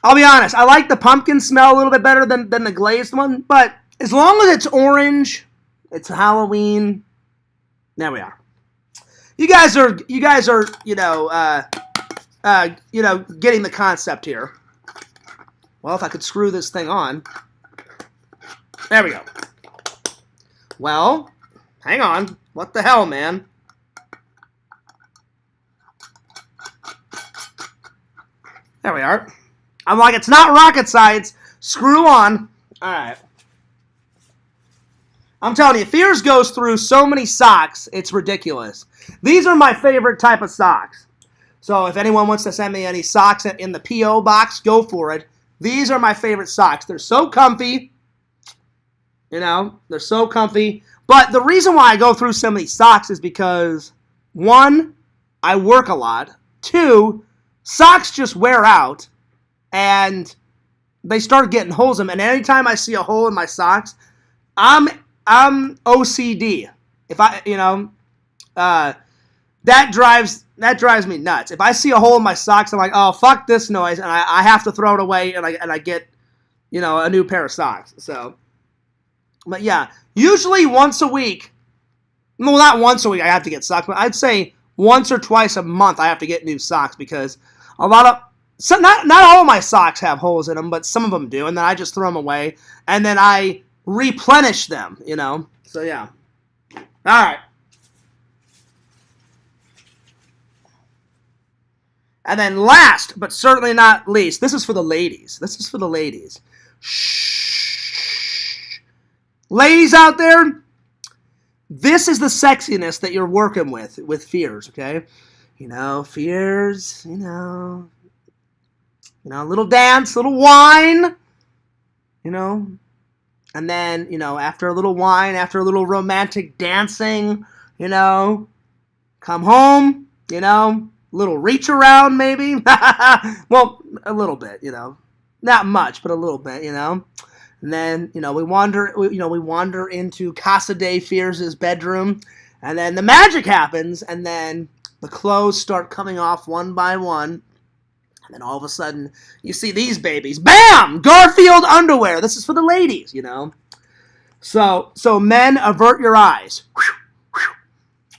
I'll be honest, I like the pumpkin smell a little bit better than the glazed one, but as long as it's orange, it's Halloween. There we are. You guys are, getting the concept here. Well, if I could screw this thing on. There we go. Well, hang on. What the hell, man? There we are. I'm like, it's not rocket science. Screw on. All right. I'm telling you, Fears goes through so many socks, it's ridiculous. These are my favorite type of socks. So if anyone wants to send me any socks in the P.O. box, go for it. These are my favorite socks. They're so comfy. They're so comfy. But the reason why I go through so many socks is because, one, I work a lot. Two, socks just wear out. And they start getting holes in them. And anytime I see a hole in my socks, I'm OCD. If that drives me nuts. If I see a hole in my socks, I'm like, oh, fuck this noise, and I have to throw it away, and I get, a new pair of socks. So, but yeah, usually once a week. Well, not once a week I have to get socks, but I'd say once or twice a month I have to get new socks because not all of my socks have holes in them, but some of them do, and then I just throw them away, and then I replenish them, So, yeah. All right. And then last, but certainly not least, this is for the ladies. Shh. Ladies out there, this is the sexiness that you're working with Fears, okay? Fears, a little dance, little wine, and then, after a little wine, after a little romantic dancing, come home, little reach around maybe. Well, a little bit, not much, but a little bit, And then, we wander into Casa de Fears' bedroom, and then the magic happens, and then the clothes start coming off one by one. And then all of a sudden, you see these babies. Bam! Garfield underwear. This is for the ladies, So men, avert your eyes.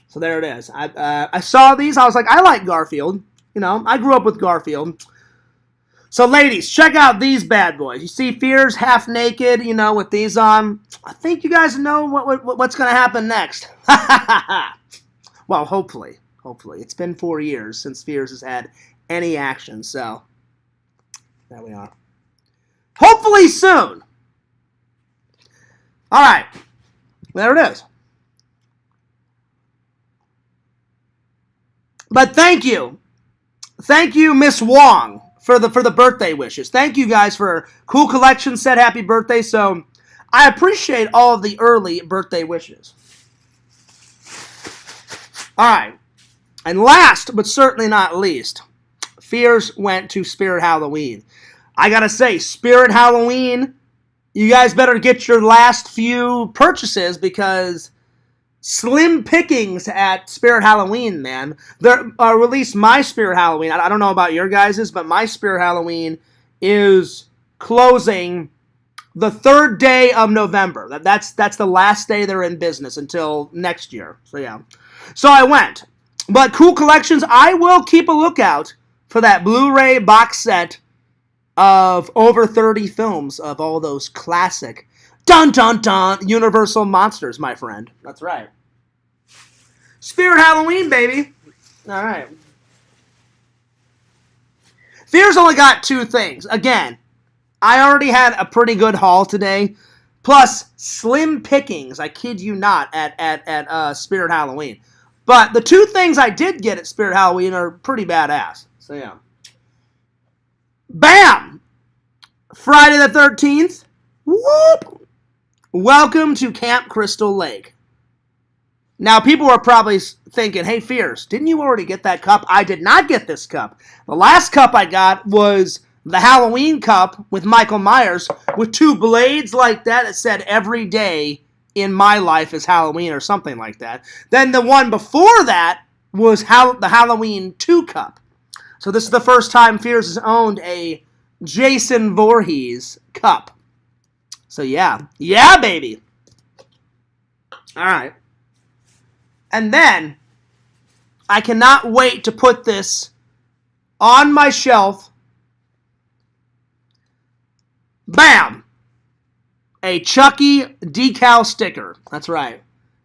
So there it is. I saw these. I was like, I like Garfield. I grew up with Garfield. So ladies, check out these bad boys. You see Fears half naked, with these on. I think you guys know what's going to happen next. Well, hopefully. It's been 4 years since Fears has had any action, so there we are. Hopefully soon. All right, there it is. But thank you, Miss Wong, for the birthday wishes. Thank you guys for Cool Collection said happy birthday. So I appreciate all of the early birthday wishes. All right, and last but certainly not least, Fears went to Spirit Halloween. I gotta say, Spirit Halloween, you guys better get your last few purchases because slim pickings at Spirit Halloween, man. They released my Spirit Halloween. I don't know about your guys's, but my Spirit Halloween is closing the 3rd day of November. That's the last day they're in business until next year. So yeah. So I went. But Cool Collections, I will keep a lookout for that Blu-ray box set of over 30 films of all those classic dun-dun-dun Universal monsters, my friend. That's right. Spirit Halloween, baby. All right. Fears only got 2 things. Again, I already had a pretty good haul today. Plus, slim pickings, I kid you not, at Spirit Halloween. But the 2 things I did get at Spirit Halloween are pretty badass. So, yeah. Bam! Friday the 13th. Whoop! welcome to Camp Crystal Lake. Now, people are probably thinking, hey, Fierce, didn't you already get that cup? I did not get this cup. The last cup I got was the Halloween cup with Michael Myers with two blades like that. It said every day in my life is Halloween or something like that. Then the one before that was the Halloween 2 cup. So this is the first time Fierce has owned a Jason Voorhees cup. So yeah. Yeah, baby. All right. And then, I cannot wait to put this on my shelf. Bam! A Chucky decal sticker. That's right.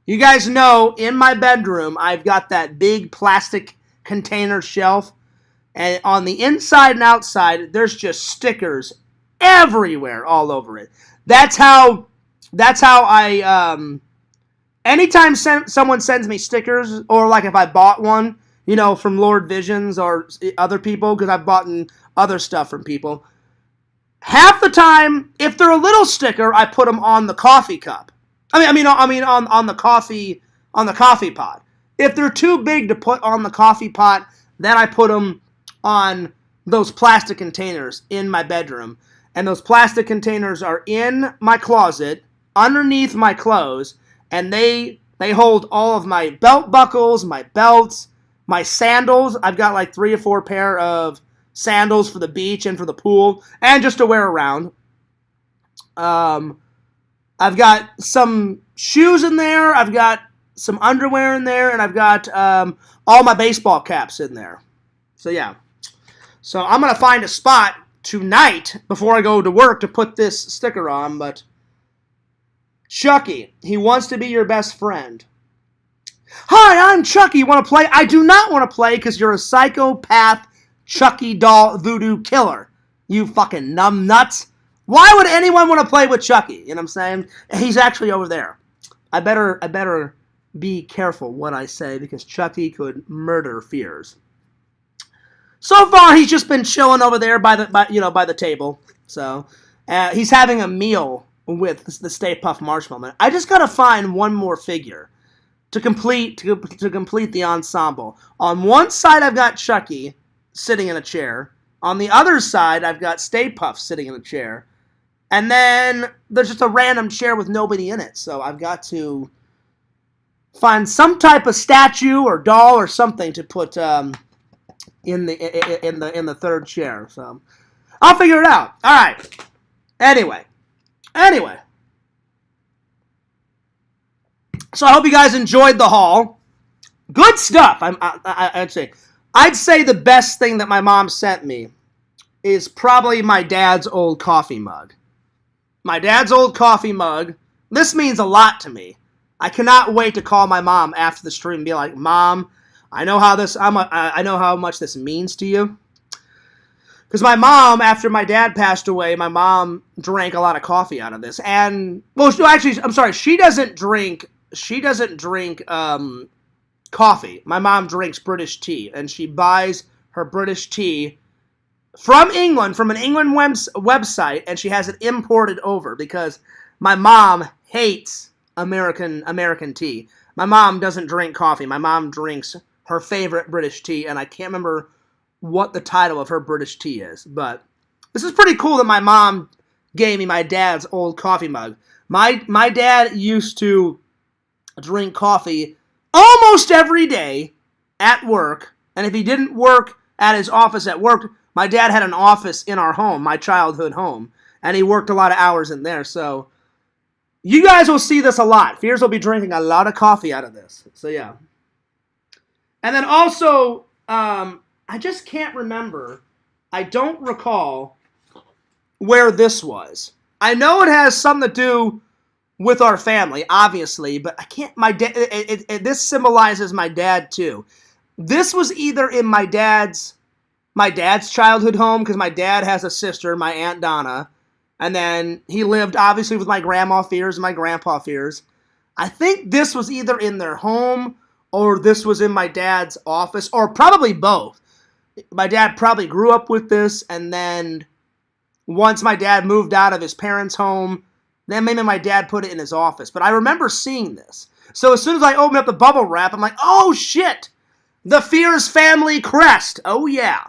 You guys know, in my bedroom, I've got that big plastic container shelf. And on the inside and outside, there's just stickers everywhere, all over it. That's how I... Anytime someone sends me stickers, or like if I bought one, from Lord Visions or other people, because I've bought other stuff from people, half the time, if they're a little sticker, I put them on the coffee cup. On the coffee pot. If they're too big to put on the coffee pot, then I put them on those plastic containers in my bedroom. And those plastic containers are in my closet, underneath my clothes. And they hold all of my belt buckles, my belts, my sandals. I've got like 3 or 4 pair of sandals for the beach and for the pool, and just to wear around. I've got some shoes in there. I've got some underwear in there, and I've got all my baseball caps in there. So yeah. So I'm going to find a spot tonight before I go to work to put this sticker on, but... Chucky, he wants to be your best friend. Hi, I'm Chucky. You want to play? I do not want to play because you're a psychopath Chucky doll voodoo killer. You fucking numbnuts. Why would anyone want to play with Chucky? You know what I'm saying? He's actually over there. I better be careful what I say because Chucky could murder Fears. So far, he's just been chilling over there by the table. So he's having a meal with the Stay Puft Marshmallow. I just gotta find one more figure to complete the ensemble. On one side, I've got Chucky sitting in a chair. On the other side, I've got Stay Puft sitting in a chair. And then there's just a random chair with nobody in it. So I've got to find some type of statue or doll or something to put in the third chair. So I'll figure it out. All right. Anyway, so I hope you guys enjoyed the haul. Good stuff. I'd say the best thing that my mom sent me is probably my dad's old coffee mug. My dad's old coffee mug. This means a lot to me. I cannot wait to call my mom after the stream and be like, Mom, I know how much this means to you. Because my mom, after my dad passed away, my mom drank a lot of coffee out of this. And, well, actually, I'm sorry, she doesn't drink coffee. My mom drinks British tea, and she buys her British tea from England, from an England website, and she has it imported over because my mom hates American tea. My mom doesn't drink coffee. My mom drinks her favorite British tea, and I can't remember what the title of her British tea is, but this is pretty cool that my mom gave me my dad's old coffee mug. My dad used to drink coffee almost every day at work, and if he didn't work at his office at work, my dad had an office in our home, my childhood home, and he worked a lot of hours in there, so you guys will see this a lot. Fears will be drinking a lot of coffee out of this, so yeah. And then also, I just can't remember. I don't recall where this was. I know it has something to do with our family, obviously, but I can't. My dad. This symbolizes my dad too. This was either in my dad's childhood home because my dad has a sister, my Aunt Donna, and then he lived obviously with my grandma Fears and my grandpa Fears. I think this was either in their home or this was in my dad's office, or probably both. My dad probably grew up with this, and then once my dad moved out of his parents' home, Then maybe my dad put it in his office. But I remember seeing this. So as soon as I opened up the bubble wrap, I'm like, oh shit! The Fears family crest. Oh yeah.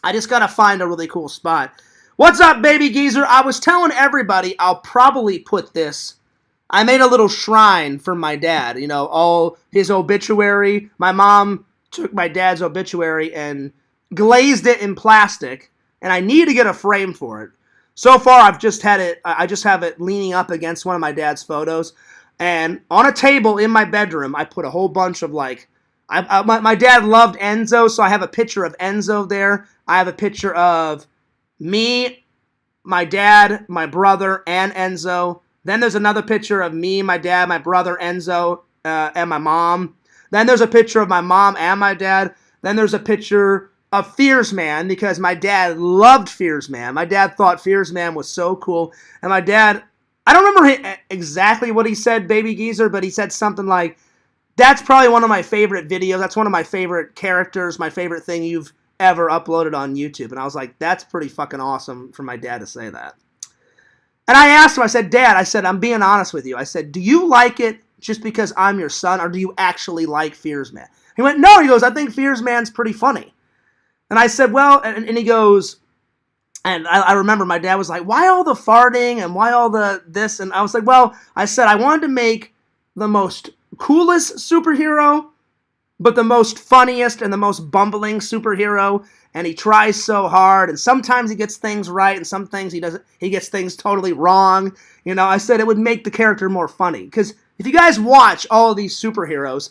I just gotta find a really cool spot. What's up, baby geezer? I was telling everybody I'll probably put this. I made a little shrine for my dad. You know, all his obituary. My mom took my dad's obituary and glazed it in plastic. And I need to get a frame for it. So far, I just have it leaning up against one of my dad's photos. And on a table in my bedroom, I put a whole bunch of my dad loved Enzo, so I have a picture of Enzo there. I have a picture of me, my dad, my brother, and Enzo. Then there's another picture of me, my dad, my brother, Enzo, and my mom. Then there's a picture of my mom and my dad. Then there's a picture of Fears Man, because my dad loved Fears Man. My dad thought Fears Man was so cool. And my dad, I don't remember exactly what he said, baby geezer, but he said something like, that's probably one of my favorite videos. That's one of my favorite characters, my favorite thing you've ever uploaded on YouTube. And I was like, that's pretty fucking awesome for my dad to say that. And I asked him, I said, Dad, I said, I'm being honest with you. I said, do you like it just because I'm your son, or do you actually like Fears Man? He went, no. He goes, I think Fears Man's pretty funny. And I said, well, and he goes, and I remember my dad was like, why all the farting and why all the this? And I was like, well, I said, I wanted to make the most coolest superhero, but the most funniest and the most bumbling superhero. And he tries so hard, and sometimes he gets things right, and some things he doesn't. He gets things totally wrong. You know, I said it would make the character more funny. Because if you guys watch all these superheroes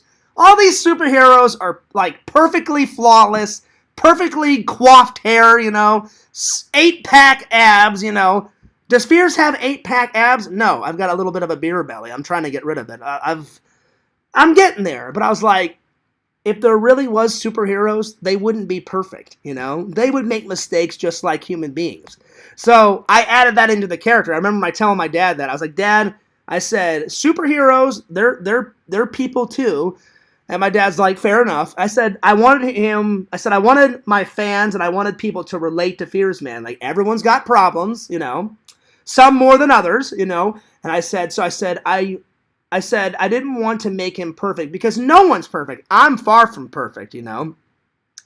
are like perfectly flawless, perfectly coiffed hair, you know, 8-pack abs, you know. Does Fears have 8-pack abs? No, I've got a little bit of a beer belly. I'm trying to get rid of it. I'm getting there, but I was like, if there really was superheroes, they wouldn't be perfect, you know? They would make mistakes just like human beings. So I added that into the character. I remember telling my dad that. I was like, Dad, I said, superheroes, they're people too. And my dad's like, fair enough. I said, I wanted my fans and I wanted people to relate to Fears Man. Like, everyone's got problems, you know, some more than others, you know. And I said, I didn't want to make him perfect because no one's perfect. I'm far from perfect, you know.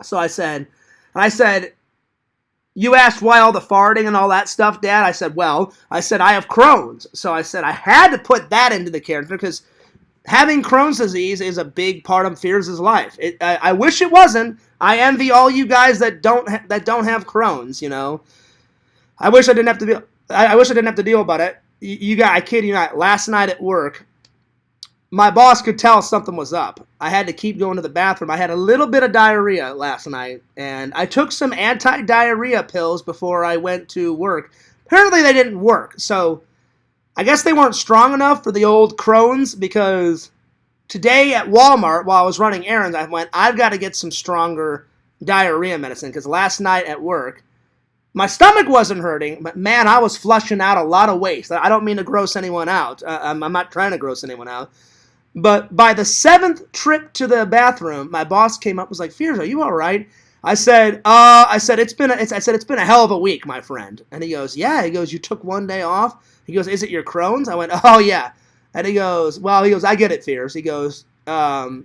So I said, you asked why all the farting and all that stuff, Dad? I said, I have Crohn's. So I said, I had to put that into the character because having Crohn's disease is a big part of Fears' life. I wish it wasn't. I envy all you guys that don't have Crohn's. You know, I wish I didn't have to deal about it. I kid you not. Last night at work, my boss could tell something was up. I had to keep going to the bathroom. I had a little bit of diarrhea last night, and I took some anti-diarrhea pills before I went to work. Apparently, they didn't work. So I guess they weren't strong enough for the old Crohn's, because today at Walmart, while I was running errands, I've got to get some stronger diarrhea medicine, because last night at work, my stomach wasn't hurting, but man, I was flushing out a lot of waste. I don't mean to gross anyone out. I'm not trying to gross anyone out. But by the 7th trip to the bathroom, my boss came up and was like, Fears, are you all right? I said, it's been a hell of a week, my friend. And he goes, yeah. He goes, you took one day off? He goes, is it your Crohn's? I went, oh, yeah. And he goes, I get it, Fears. He goes, if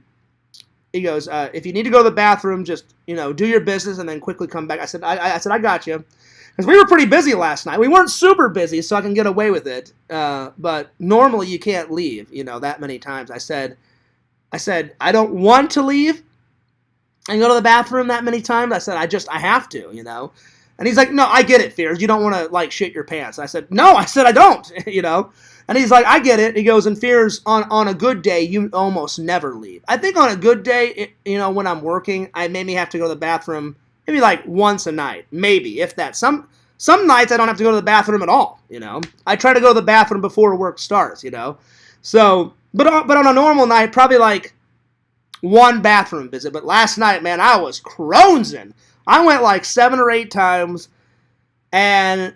you need to go to the bathroom, just, you know, do your business and then quickly come back. I said, I got you. Because we were pretty busy last night. We weren't super busy, so I can get away with it. But normally you can't leave, you know, that many times. I said, I don't want to leave and go to the bathroom that many times. I said, I have to, you know. And he's like, no, I get it, Fears. You don't want to, like, shit your pants. I said, no, I don't, you know. And he's like, I get it. He goes, and Fears, on a good day, you almost never leave. I think on a good day, you know, when I'm working, I maybe have to go to the bathroom maybe like once a night, maybe, if that. Some nights I don't have to go to the bathroom at all, you know. I try to go to the bathroom before work starts, you know. So, but on a normal night, probably like one bathroom visit. But last night, man, I was Crohn'sing. I went like 7 or 8 times, and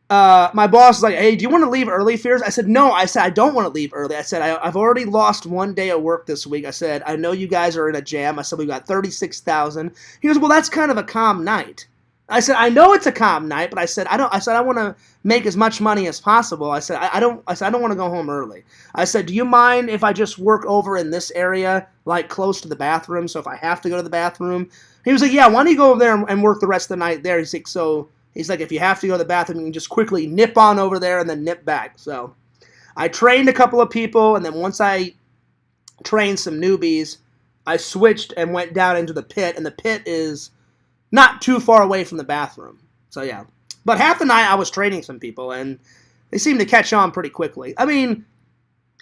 my boss was like, hey, do you want to leave early, Fears? I said, no. I said, I don't want to leave early. I said, I've already lost 1 day of work this week. I said, I know you guys are in a jam. I said, we got 36,000. He goes, well, that's kind of a calm night. I said, I know it's a calm night, but I want to make as much money as possible. I said, I don't want to go home early. I said, do you mind if I just work over in this area, like close to the bathroom? So if I have to go to the bathroom, he was like, yeah, why don't you go over there and work the rest of the night there? He's like, if you have to go to the bathroom, you can just quickly nip on over there and then nip back. So I trained a couple of people, and then once I trained some newbies, I switched and went down into the pit, and the pit is not too far away from the bathroom. So yeah. But half the night I was training some people, and they seemed to catch on pretty quickly. I mean,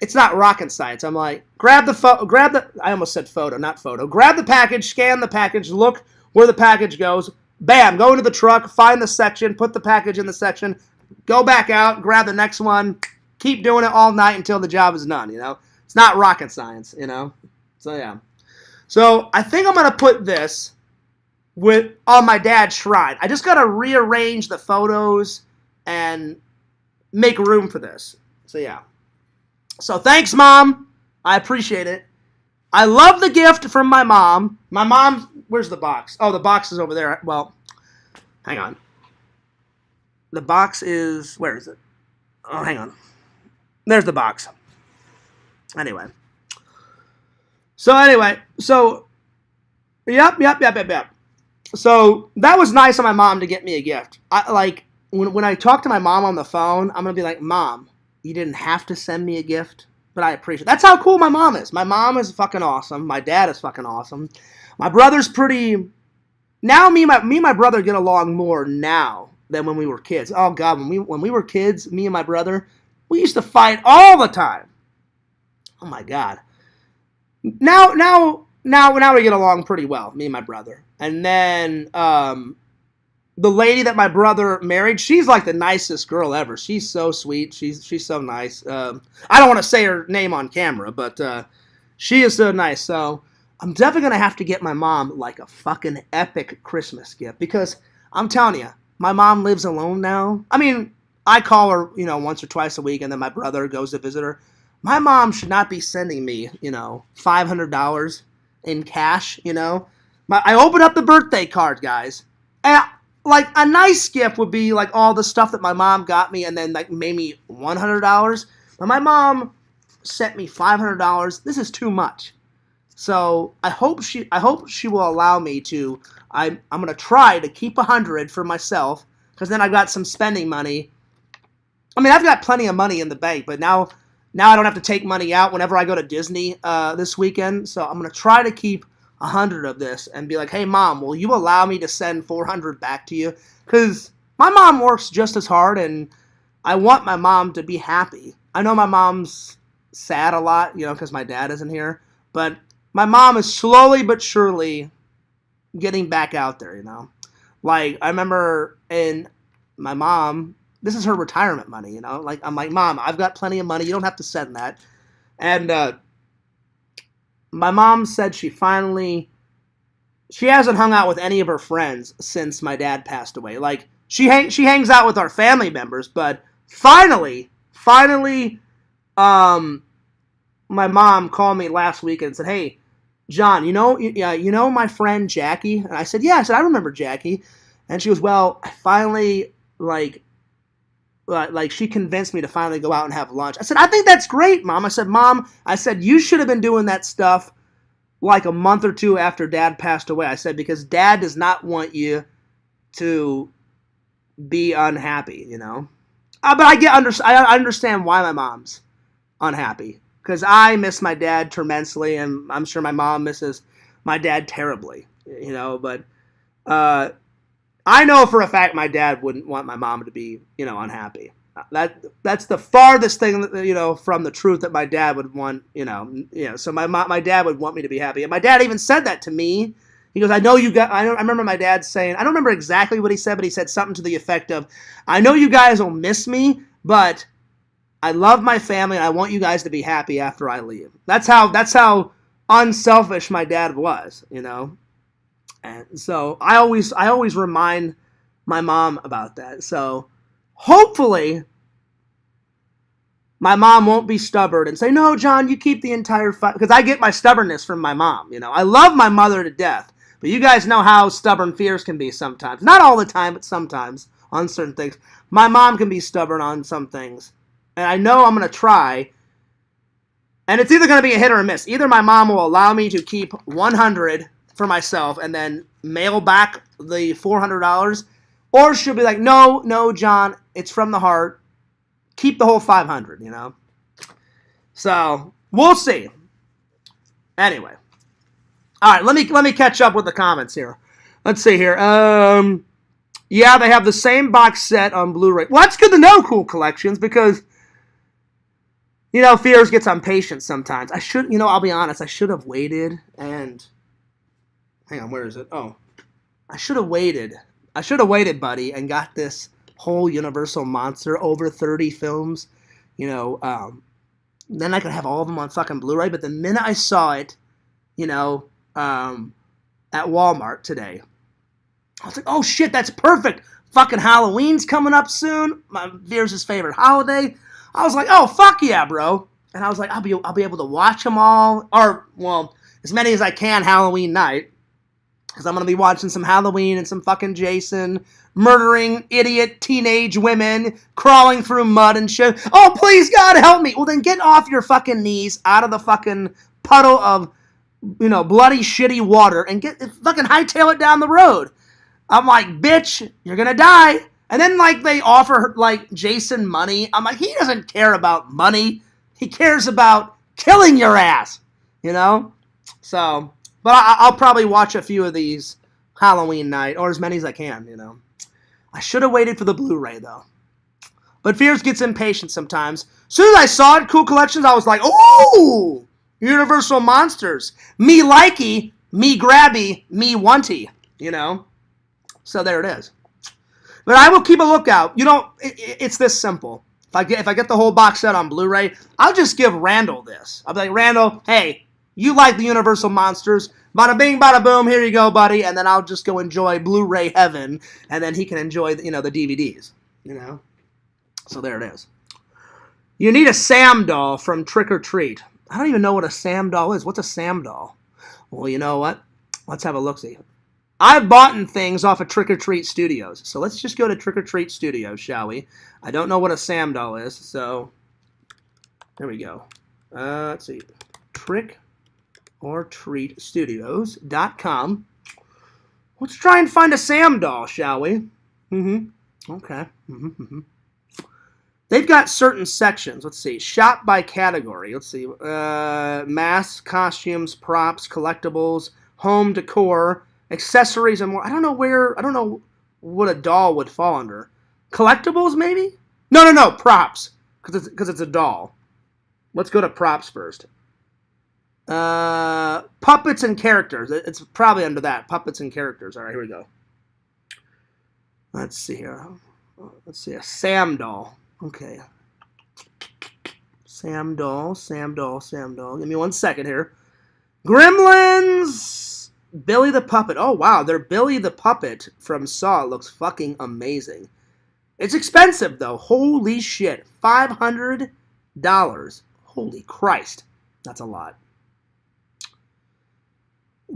it's not rocket science. I'm like, I almost said photo, not photo. Grab the package, scan the package, look where the package goes. Bam, go into the truck, find the section, put the package in the section, go back out, grab the next one, keep doing it all night until the job is done, you know? It's not rocket science, you know? So yeah. So I think I'm going to put this on my dad's shrine. I just got to rearrange the photos and make room for this. So yeah. So thanks, Mom. I appreciate it. I love the gift from my mom. My mom, where's the box? Oh, the box is over there. Well, hang on. The box is, where is it? Oh, hang on. There's the box. Anyway. So, yep. So that was nice of my mom to get me a gift. When I talk to my mom on the phone, I'm going to be like, Mom, you didn't have to send me a gift, but I appreciate it. That's how cool my mom is. My mom is fucking awesome. My dad is fucking awesome. My brother's pretty... Now me and my brother get along more now than when we were kids. Oh, God, when we were kids, me and my brother, we used to fight all the time. Oh, my God. Now we get along pretty well, me and my brother. And then the lady that my brother married, she's like the nicest girl ever. She's so sweet. She's so nice. I don't want to say her name on camera, but she is so nice. So I'm definitely going to have to get my mom like a fucking epic Christmas gift, because I'm telling you, my mom lives alone now. I mean, I call her, once or twice a week, and then my brother goes to visit her. My mom should not be sending me, $500 in cash, I opened up the birthday card, guys. And, like, a nice gift would be, like, all the stuff that my mom got me and then, like, maybe $100. But my mom sent me $500. This is too much. So I hope she will allow me to. I'm going to try to keep $100 for myself, because then I've got some spending money. I mean, I've got plenty of money in the bank, but now I don't have to take money out whenever I go to Disney this weekend. So I'm going to try to keep 100 of this and be like, hey, Mom, will you allow me to send 400 back to you? Because my mom works just as hard, and I want my mom to be happy. I know my mom's sad a lot, because my dad isn't here, but my mom is slowly but surely getting back out there, Like, I remember my mom, this is her retirement money, Like, I'm like, Mom, I've got plenty of money. You don't have to send that. And my mom said she hasn't hung out with any of her friends since my dad passed away. Like, she hangs out with our family members, but finally, my mom called me last week and said, hey, John, you know my friend Jackie? And I said, yeah. I said, I remember Jackie. And she goes, well, I finally, like she convinced me to finally go out and have lunch. I said, I think that's great, Mom. I said, Mom, you should have been doing that stuff like a month or two after Dad passed away. I said, because Dad does not want you to be unhappy, But I understand why my mom's unhappy, because I miss my dad tremendously, and I'm sure my mom misses my dad terribly, But I know for a fact my dad wouldn't want my mom to be, unhappy. That's the farthest thing, from the truth that my dad would want, So my dad would want me to be happy, and my dad even said that to me. He goes, I remember my dad saying, I don't remember exactly what he said, but he said something to the effect of, I know you guys will miss me, but I love my family, and I want you guys to be happy after I leave. That's how unselfish my dad was, And so I always remind my mom about that. So hopefully my mom won't be stubborn and say, no, John, you keep the entire fight. Because I get my stubbornness from my mom. I love my mother to death, But you guys know how stubborn fears can be sometimes. Not all the time, but sometimes on certain things. My mom can be stubborn on some things. And I know I'm going to try. And it's either going to be a hit or a miss. Either my mom will allow me to keep $100 for myself and then mail back the $400, or she'll be like, no, John, it's from the heart. Keep the whole $500, you know? So, we'll see. Anyway. All right, let me catch up with the comments here. Let's see here. Yeah, they have the same box set on Blu-ray. Well, that's good to know, Cool Collections, because, you know, Fears gets impatient sometimes. I'll be honest, I should have waited and... Hang on, where is it? Oh. I should have waited. Buddy, and got this whole Universal Monster over 30 films. You know, then I could have all of them on fucking Blu-ray, but the minute I saw it, you know, at Walmart today, I was like, oh shit, that's perfect. Fucking Halloween's coming up soon. My Veers' favorite holiday. I was like, oh fuck yeah, bro. And I was like, I'll be able to watch them all, or well, as many as I can Halloween night, because I'm gonna be watching some Halloween and some fucking Jason murdering idiot teenage women, crawling through mud and shit. Oh please God help me. Well then get off your fucking knees out of the fucking puddle of, you know, bloody shitty water and get fucking hightail it down the road. I'm like, bitch, you're gonna die. And then, like, they offer, like, Jason money. I'm like, he doesn't care about money. He cares about killing your ass, you know? So, but I'll probably watch a few of these Halloween night, or as many as I can, you know? I should have waited for the Blu-ray, though. But Fears gets impatient sometimes. As soon as I saw it, Cool Collections, I was like, ooh! Universal Monsters. Me likey, me grabby, me wanty, you know? So there it is. But I will keep a lookout. You know, it's this simple. If I get the whole box set on Blu-ray, I'll just give Randall this. I'll be like, Randall, hey, you like the Universal Monsters. Bada bing, bada boom, here you go, buddy. And then I'll just go enjoy Blu-ray heaven. And then he can enjoy, you know, the DVDs. You know? So there it is. You need a Sam doll from Trick or Treat. I don't even know what a Sam doll is. What's a Sam doll? Well, you know what? Let's have a look-see. I've bought things off of Trick or Treat Studios. So let's just go to Trick or Treat Studios, shall we? I don't know what a Sam doll is, so there we go. Let's see. trickortreatstudios.com. Let's try and find a Sam doll, shall we? Okay. They've got certain sections. Let's see. Shop by category. Let's see. Masks, costumes, props, collectibles, home decor, accessories, and more. I don't know what a doll would fall under. Collectibles, maybe? No. Props. Because it's a doll. Let's go to props first. Puppets and characters. It's probably under that. Puppets and characters. All right, here we go. Let's see here. Let's see. A Sam doll. Okay. Sam doll. Give me 1 second here. Gremlins. Billy the Puppet. Oh, wow. Their Billy the Puppet from Saw looks fucking amazing. It's expensive, though. Holy shit. $500. Holy Christ. That's a lot.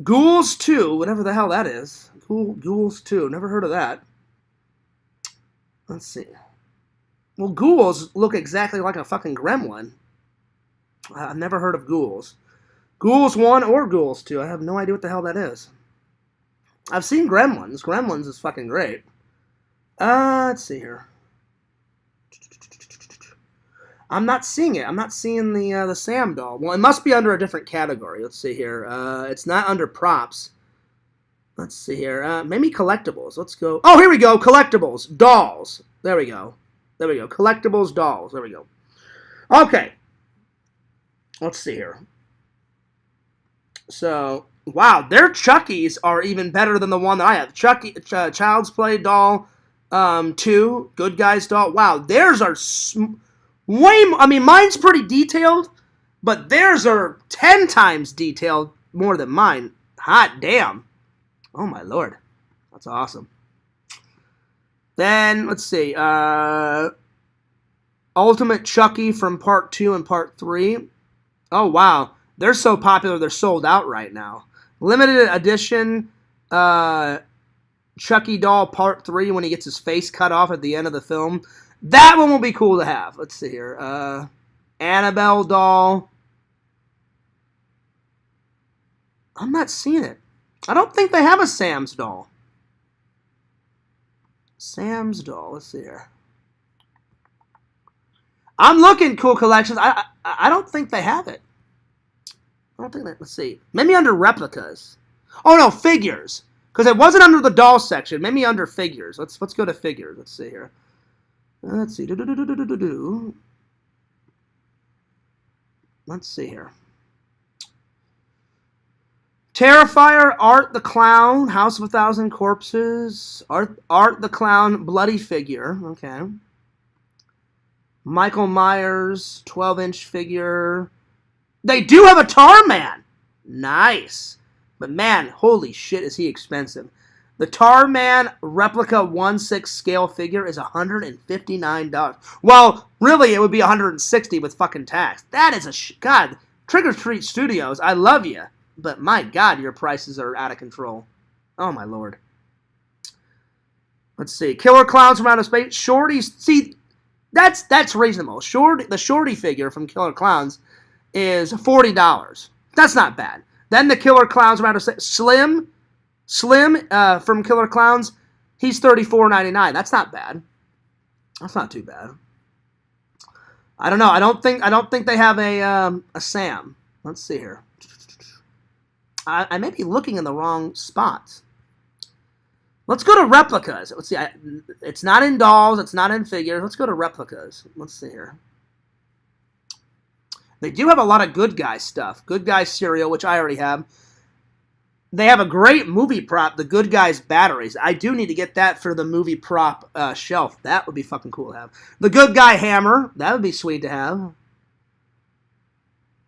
Ghouls 2. Whatever the hell that is. Ghouls 2. Never heard of that. Let's see. Well, ghouls look exactly like a fucking gremlin. I've never heard of ghouls. Ghouls 1 or Ghouls 2. I have no idea what the hell that is. I've seen Gremlins. Gremlins is fucking great. Let's see here. I'm not seeing it. I'm not seeing the Sam doll. Well, it must be under a different category. Let's see here. It's not under props. Let's see here. Maybe collectibles. Let's go. Oh, here we go. Collectibles. Dolls. There we go. Collectibles, dolls. There we go. Okay. Let's see here. So, wow, their Chuckies are even better than the one that I have. Child's Play doll, 2, Good Guys doll. Wow, theirs are mine's pretty detailed, but theirs are 10 times detailed more than mine. Hot damn. Oh, my Lord. That's awesome. Then, let's see. Ultimate Chucky from Part 2 and Part 3. Oh, wow. They're so popular, they're sold out right now. Limited edition Chucky doll part 3 when he gets his face cut off at the end of the film. That one will be cool to have. Let's see here. Annabelle doll. I'm not seeing it. I don't think they have a Sam's doll. Sam's doll. Let's see here. I'm looking cool collections. I don't think they have it. I don't think that. Let's see. Maybe under replicas. Oh no, figures. Because it wasn't under the doll section. Maybe under figures. Let's go to figures. Let's see here. Let's see. Let's see here. Terrifier, Art the Clown, House of a Thousand Corpses, Art the Clown, Bloody Figure, okay. Michael Myers, 12-inch figure. They do have a Tar Man! Nice. But man, holy shit, is he expensive. The Tar Man replica 1/6 scale figure is $159. Well, really, it would be $160 with fucking tax. That is a God, Trick or Treat Studios, I love you. But my God, your prices are out of control. Oh my Lord. Let's see. Killer Clowns from Outer Space. Shorty. See, that's reasonable. The Shorty figure from Killer Clowns is $40. That's not bad. Then the Killer Clowns from Outer Space. Slim from Killer Clowns. He's $34.99. That's not bad. That's not too bad. I don't know. I don't think they have a Sam. Let's see here. I may be looking in the wrong spots. Let's go to replicas. Let's see. It's not in dolls. It's not in figures. Let's go to replicas. Let's see here. They do have a lot of Good Guy stuff. Good Guy cereal, which I already have. They have a great movie prop, the Good Guys batteries. I do need to get that for the movie prop shelf. That would be fucking cool to have. The Good Guy hammer. That would be sweet to have.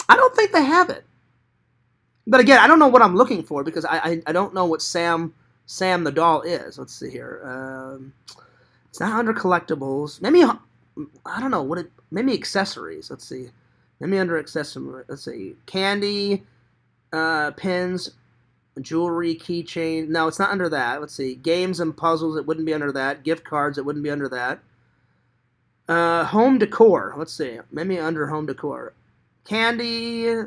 I don't think they have it. But again, I don't know what I'm looking for because I don't know what Sam the doll is. Let's see here. It's not under collectibles. Maybe, I don't know what it. Maybe accessories. Let's see. Maybe under accessories. Let's see. Candy, pins, jewelry, keychain. No, it's not under that. Let's see. Games and puzzles. It wouldn't be under that. Gift cards. It wouldn't be under that. Home decor. Let's see. Maybe under home decor. Candy.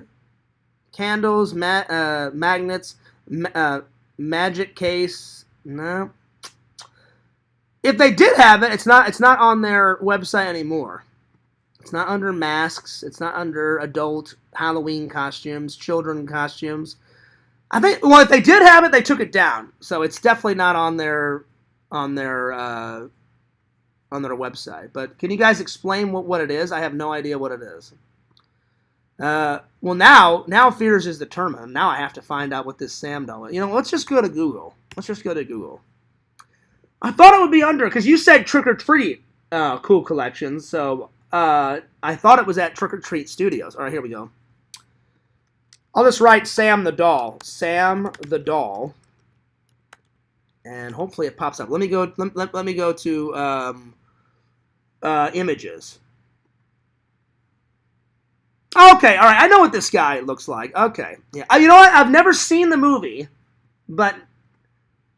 Candles, magnets, magic case. No. If they did have it, it's not on their website anymore. It's not under masks. It's not under adult Halloween costumes, children costumes. I think. Well, if they did have it, they took it down. So it's definitely not on their website. But can you guys explain what it is? I have no idea what it is. Well, now Fears is determined. Now I have to find out what this Sam doll is. Let's just go to Google. I thought it would be under, because you said Trick or Treat cool collections, so I thought it was at Trick or Treat Studios. All right, here we go. I'll just write Sam the doll. Sam the doll. And hopefully it pops up. Let me go to images. Okay, all right. I know what this guy looks like. Okay. Yeah. You know what? I've never seen the movie, but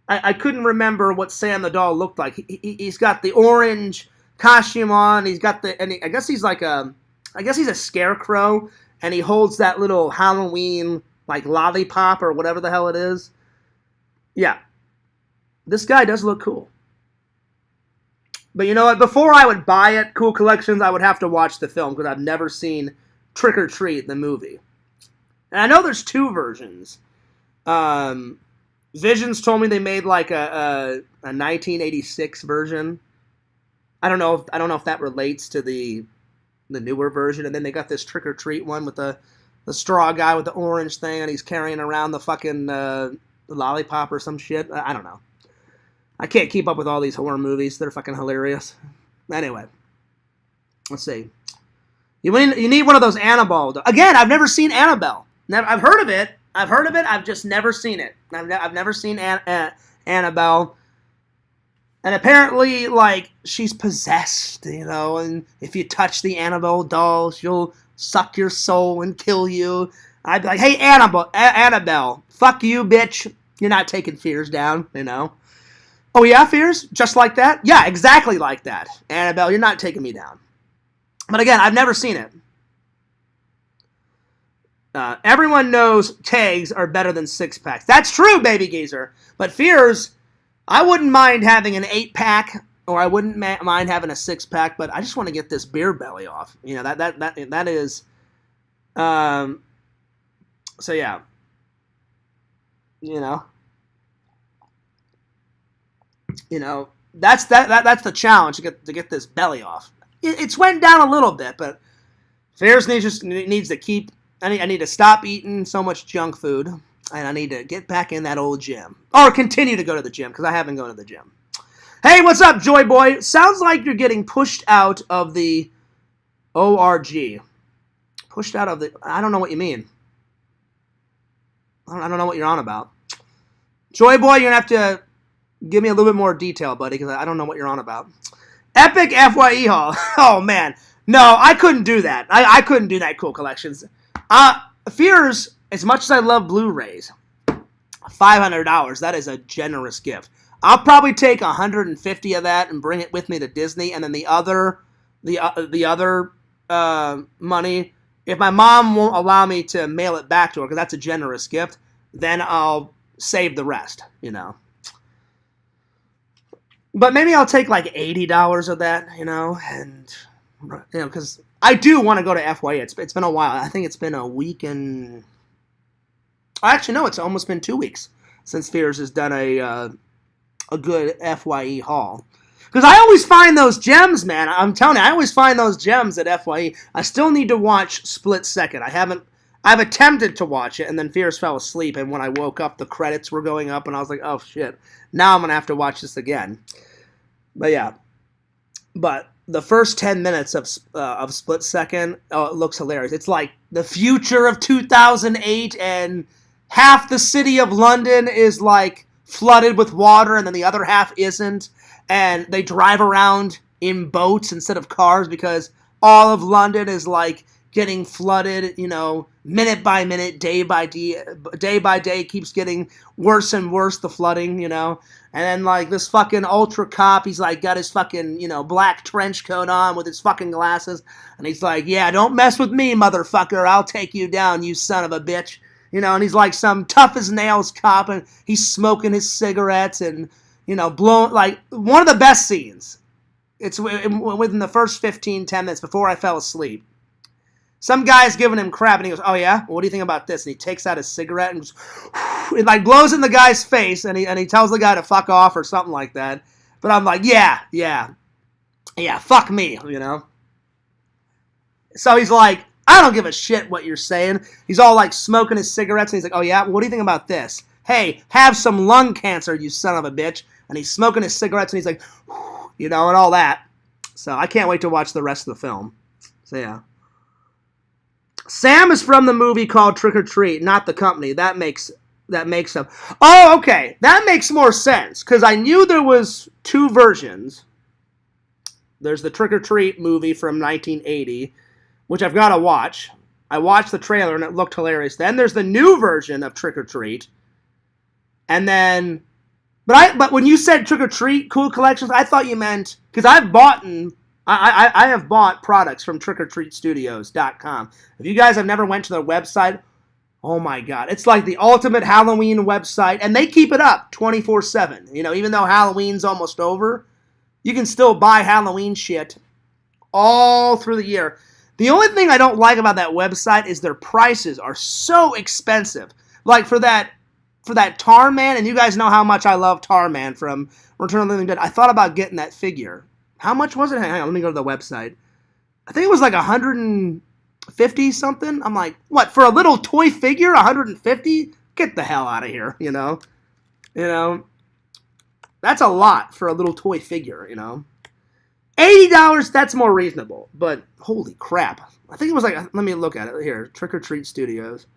I couldn't remember what Sam the doll looked like. He's got the orange costume on. He's got I guess he's a scarecrow, and he holds that little Halloween like lollipop or whatever the hell it is. Yeah. This guy does look cool. But you know what? Before I would buy it, Cool Collections, I would have to watch the film because I've never seen Trick or Treat, the movie. And I know there's 2 versions. Visions told me they made like a 1986 version. I don't know if that relates to the newer version. And then they got this Trick or Treat one with the straw guy with the orange thing, and he's carrying around the fucking lollipop or some shit. I don't know. I can't keep up with all these horror movies. They're fucking hilarious. Anyway, let's see. You need one of those Annabelle. Again, I've never seen Annabelle. I've heard of it. I've just never seen it. I've never seen Annabelle. And apparently, like, she's possessed, and if you touch the Annabelle doll, she'll suck your soul and kill you. I'd be like, hey, Annabelle, fuck you, bitch. You're not taking Fears down, you know. Oh, yeah, Fears? Just like that? Yeah, exactly like that. Annabelle, you're not taking me down. But again, I've never seen it. Everyone knows kegs are better than 6-packs. That's true, baby geezer. But Fears, I wouldn't mind having an 8-pack, or I wouldn't mind having a 6-pack, but I just want to get this beer belly off. You know, that is... so, yeah. You know, that's the challenge to get this belly off. It's went down a little bit, but Fears needs to keep... I need to stop eating so much junk food, and I need to get back in that old gym. Or continue to go to the gym, because I haven't gone to the gym. Hey, what's up, Joy Boy? Sounds like you're getting pushed out of the ORG. Pushed out of the... I don't know what you mean. I don't know what you're on about. Joy Boy, you're going to have to give me a little bit more detail, buddy, because I don't know what you're on about. Epic FYE haul. Oh, man. No, I couldn't do that. I couldn't do that, Cool Collections. Fears, as much as I love Blu-rays, $500, that is a generous gift. I'll probably take 150 of that and bring it with me to Disney, and then the other money, if my mom won't allow me to mail it back to her, because that's a generous gift, then I'll save the rest, you know. But maybe I'll take like $80 of that, you know, and, you know, because I do want to go to FYE. It's been a while. I think it's been a week and... Actually, no, it's almost been 2 weeks since Fears has done a good FYE haul. Because I always find those gems, man. I'm telling you, I always find those gems at FYE. I still need to watch Split Second. I've attempted to watch it, and then Fears fell asleep, and when I woke up, the credits were going up, and I was like, oh, shit. Now I'm going to have to watch this again. But, yeah. But the first 10 minutes of Split Second, oh, it looks hilarious. It's like the future of 2008, and half the city of London is, like, flooded with water, and then the other half isn't. And they drive around in boats instead of cars because all of London is, like, getting flooded, you know, minute by minute, day by day, keeps getting worse and worse, the flooding, you know. And then, like, this fucking ultra cop, he's, like, got his fucking, you know, black trench coat on with his fucking glasses. And he's like, yeah, don't mess with me, motherfucker. I'll take you down, you son of a bitch. You know, and he's, like, some tough-as-nails cop, and he's smoking his cigarettes and, you know, blowing, like, one of the best scenes. It's within the first 10 minutes before I fell asleep. Some guy's giving him crap, and he goes, oh, yeah? Well, what do you think about this? And he takes out his cigarette and goes, it, like, blows in the guy's face, and he tells the guy to fuck off or something like that. But I'm like, yeah, fuck me, you know? So he's like, I don't give a shit what you're saying. He's all, like, smoking his cigarettes, and he's like, oh, yeah? Well, what do you think about this? Hey, have some lung cancer, you son of a bitch. And he's smoking his cigarettes, and he's like, you know, and all that. So I can't wait to watch the rest of the film. So, yeah. Sam is from the movie called Trick or Treat, not the company. That makes up. Oh, okay. That makes more sense, because I knew there was 2 versions. There's the Trick or Treat movie from 1980, which I've got to watch. I watched the trailer, and it looked hilarious. Then there's the new version of Trick or Treat. And then... But when you said Trick or Treat, Cool Collections, I thought you meant... Because I have bought products from trickortreatstudios.com. If you guys have never went to their website, oh my god. It's like the ultimate Halloween website, and they keep it up 24/7. You know, even though Halloween's almost over, you can still buy Halloween shit all through the year. The only thing I don't like about that website is their prices are so expensive. Like for that Tar Man, and you guys know how much I love Tar Man from Return of the Living Dead. I thought about getting that figure. How much was it? Hang on, let me go to the website. I think it was like 150 something. I'm like, what, for a little toy figure, 150? Get the hell out of here, you know? You know? That's a lot for a little toy figure, you know? $80, that's more reasonable. But, holy crap. I think it was like, let me look at it here. Trick or Treat Studios.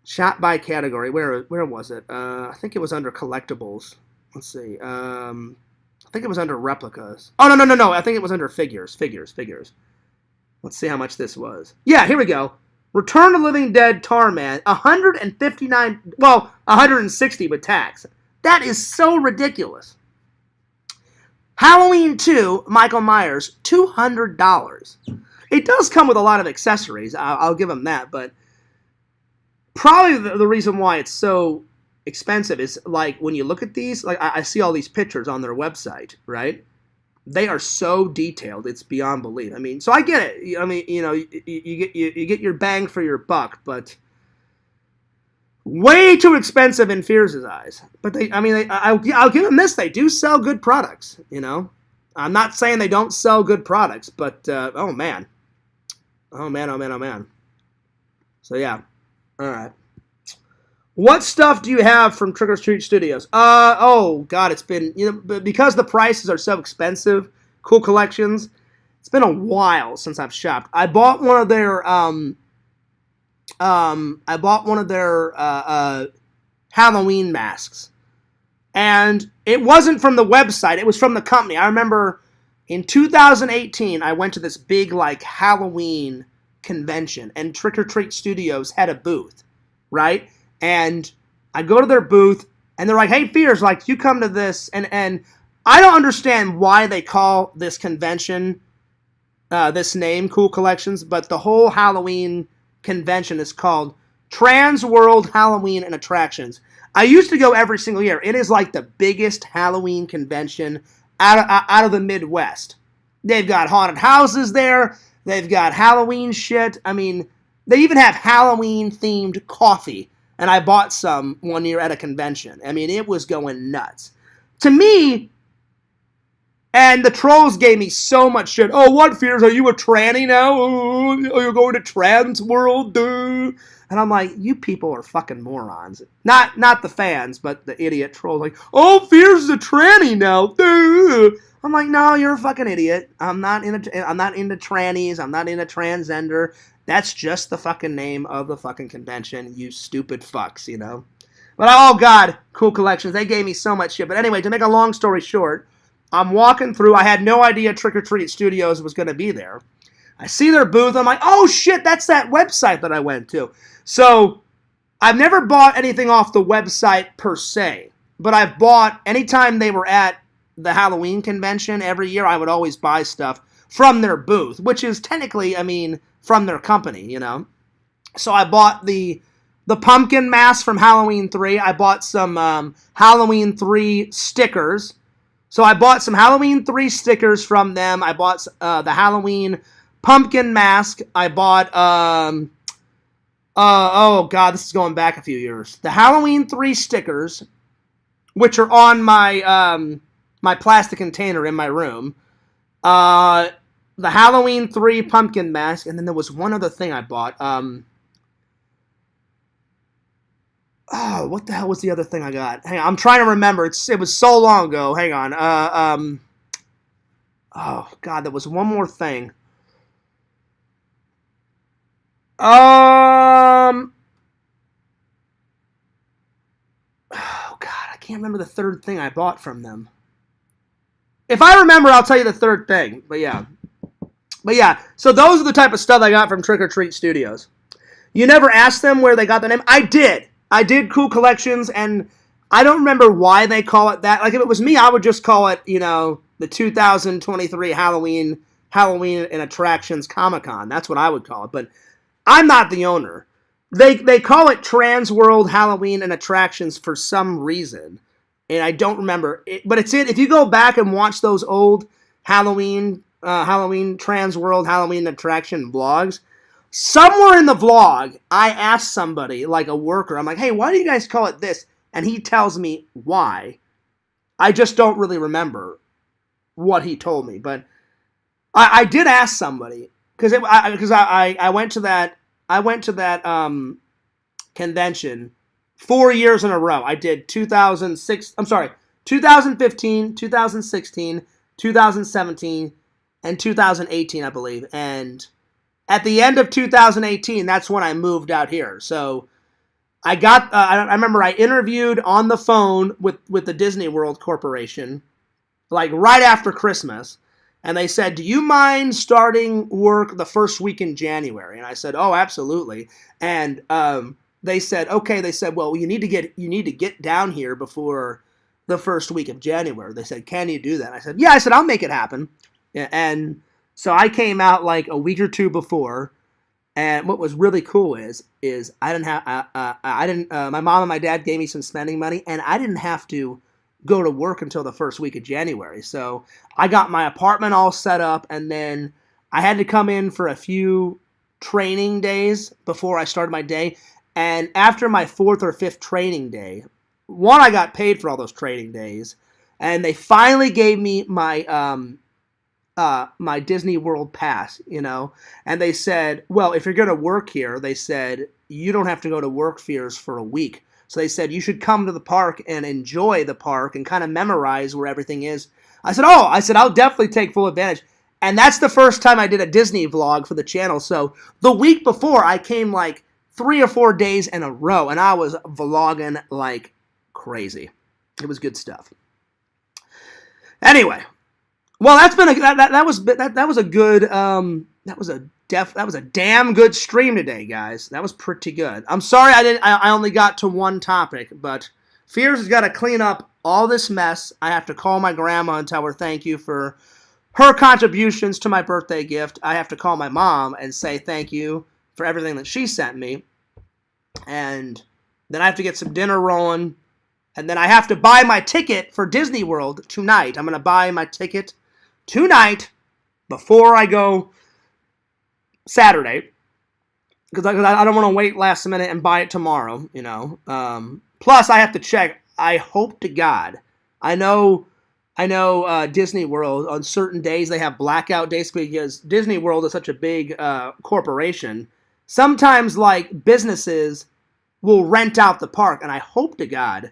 Shot by category. Where was it? I think it was under collectibles. Let's see. I think it was under replicas. Oh, no. I think it was under figures. Let's see how much this was. Yeah, here we go. Return of the Living Dead Tarman, 159, well, 160 with tax. That is so ridiculous. Halloween 2, Michael Myers, $200. It does come with a lot of accessories, I'll give them that, but probably the reason why it's so expensive is, like, when you look at these, like, I see all these pictures on their website, right? They are so detailed, it's beyond belief. I mean, so I get it. I mean, you know, you get your bang for your buck, but way too expensive in Fears' eyes. But I'll give them this. They do sell good products, you know. I'm not saying they don't sell good products, but, oh, man. Oh, man, oh, man, oh, man. So, yeah. All right. What stuff do you have from Trick or Treat Studios? Oh, God, it's been, you know, because the prices are so expensive, Cool Collections, it's been a while since I've shopped. I bought one of their, Halloween masks. And it wasn't from the website, it was from the company. I remember in 2018, I went to this big, like, Halloween convention, and Trick or Treat Studios had a booth, right? And I go to their booth, and they're like, hey, Fears, like, you come to this, and I don't understand why they call this convention this name, Cool Collections, but the whole Halloween convention is called Trans World Halloween and Attractions. I used to go every single year. It is like the biggest Halloween convention out of the Midwest. They've got haunted houses there. They've got Halloween shit. I mean, they even have Halloween-themed coffee. And I bought some one year at a convention. I mean, it was going nuts. To me, and the trolls gave me so much shit. Oh, what, Fears? Are you a tranny now? Oh, you're going to Trans World? Duh. And I'm like, you people are fucking morons. Not the fans, but the idiot trolls. Like, oh, Fears is a tranny now. Duh. I'm like, no, you're a fucking idiot. I'm not into trannies. I'm not into transgender. That's just the fucking name of the fucking convention, you stupid fucks, you know? But, oh, God, Cool Collections. They gave me so much shit. But anyway, to make a long story short, I'm walking through. I had no idea Trick or Treat Studios was going to be there. I see their booth. I'm like, oh, shit, that's that website that I went to. So, I've never bought anything off the website per se. But I've bought, anytime they were at the Halloween convention every year, I would always buy stuff from their booth, which is technically, I mean, from their company, you know. So I bought the pumpkin mask from Halloween 3. I bought some Halloween 3 stickers. So I bought some Halloween 3 stickers from them. I bought the Halloween pumpkin mask. I bought, oh God, this is going back a few years. The Halloween 3 stickers, which are on my, my plastic container in my room. The Halloween 3 pumpkin mask, and then there was one other thing I bought. Oh, what the hell was the other thing I got? Hang on, I'm trying to remember. It was so long ago. Hang on. Oh God, there was one more thing. Oh God, I can't remember the third thing I bought from them. If I remember, I'll tell you the third thing. But yeah. So those are the type of stuff I got from Trick or Treat Studios. You never asked them where they got the name? I did. I did Cool Collections, and I don't remember why they call it that. Like, if it was me, I would just call it, you know, the 2023 Halloween and Attractions Comic-Con. That's what I would call it. But I'm not the owner. They call it Trans World Halloween and Attractions for some reason. And I don't remember. But it's it. If you go back and watch those old Halloween Trans World Halloween Attraction vlogs, somewhere in the vlog, I asked somebody, like a worker, I'm like, hey, why do you guys call it this? And he tells me why. I just don't really remember what he told me. But I did ask somebody, because I went to that convention 4 years in a row. I did 2015, 2016, 2017, and 2018, I believe. And at the end of 2018, that's when I moved out here. So I got, I remember I interviewed on the phone with the Disney World Corporation, like right after Christmas. And they said, do you mind starting work the first week in January? And I said, oh, absolutely. And they said, okay. They said, well, you need to get down here before the first week of January. They said, can you do that? I said, yeah. I said, I'll make it happen. And so I came out like a week or two before. And what was really cool is I didn't have my mom and my dad gave me some spending money, and I didn't have to go to work until the first week of January. So I got my apartment all set up, and then I had to come in for a few training days before I started my day. And after my 4th or 5th training day, one, I got paid for all those training days, and they finally gave me my Disney World pass, and they said, well, if you're going to work here, they said, you don't have to go to work Fears for a week. So they said, you should come to the park and enjoy the park and kind of memorize where everything is. I said, I'll definitely take full advantage. And that's the first time I did a Disney vlog for the channel. So the week before, I came like 3 or 4 days in a row, and I was vlogging like crazy. It was good stuff. Anyway, well, that was a damn good stream today, guys. That was pretty good. I'm sorry I only got to one topic, but Fears has got to clean up all this mess. I have to call my grandma and tell her thank you for her contributions to my birthday gift. I have to call my mom and say thank you for everything that she sent me. And then I have to get some dinner rolling. And then I have to buy my ticket for Disney World tonight. I'm going to buy my ticket tonight before I go Saturday, because I don't want to wait last minute and buy it tomorrow, Plus, I have to check. I hope to God. I know Disney World, on certain days, they have blackout days because Disney World is such a big corporation. Sometimes, like, businesses will rent out the park, and I hope to God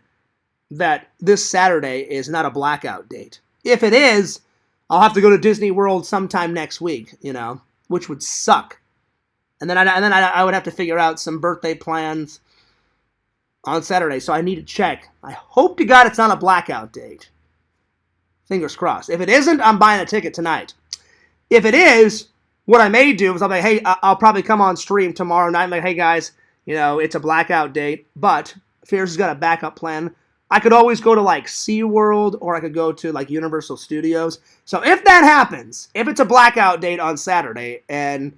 that this Saturday is not a blackout date. If it is, I'll have to go to Disney World sometime next week, which would suck. And then I would have to figure out some birthday plans on Saturday, so I need to check. I hope to God it's not a blackout date. Fingers crossed. If it isn't, I'm buying a ticket tonight. If it is, what I may do is I'll be like, hey, I'll probably come on stream tomorrow night and be like, hey guys, it's a blackout date, but Fears has got a backup plan. I could always go to like SeaWorld, or I could go to like Universal Studios. So if that happens, if it's a blackout date on Saturday and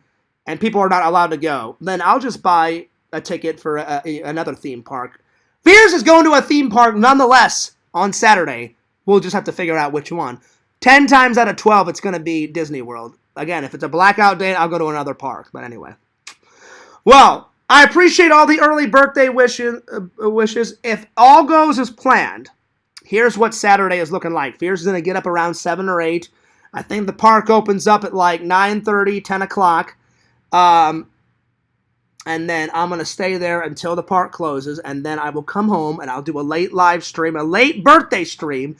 people are not allowed to go, then I'll just buy a ticket for another theme park. Fears is going to a theme park nonetheless on Saturday. We'll just have to figure out which one. 10 times out of 12, it's going to be Disney World. Again, if it's a blackout date, I'll go to another park. But anyway. Well, I appreciate all the early birthday wishes. If all goes as planned, here's what Saturday is looking like. Fears is going to get up around 7 or 8. I think the park opens up at like 9:30, 10 o'clock. And then I'm going to stay there until the park closes. And then I will come home and I'll do a late live stream, a late birthday stream.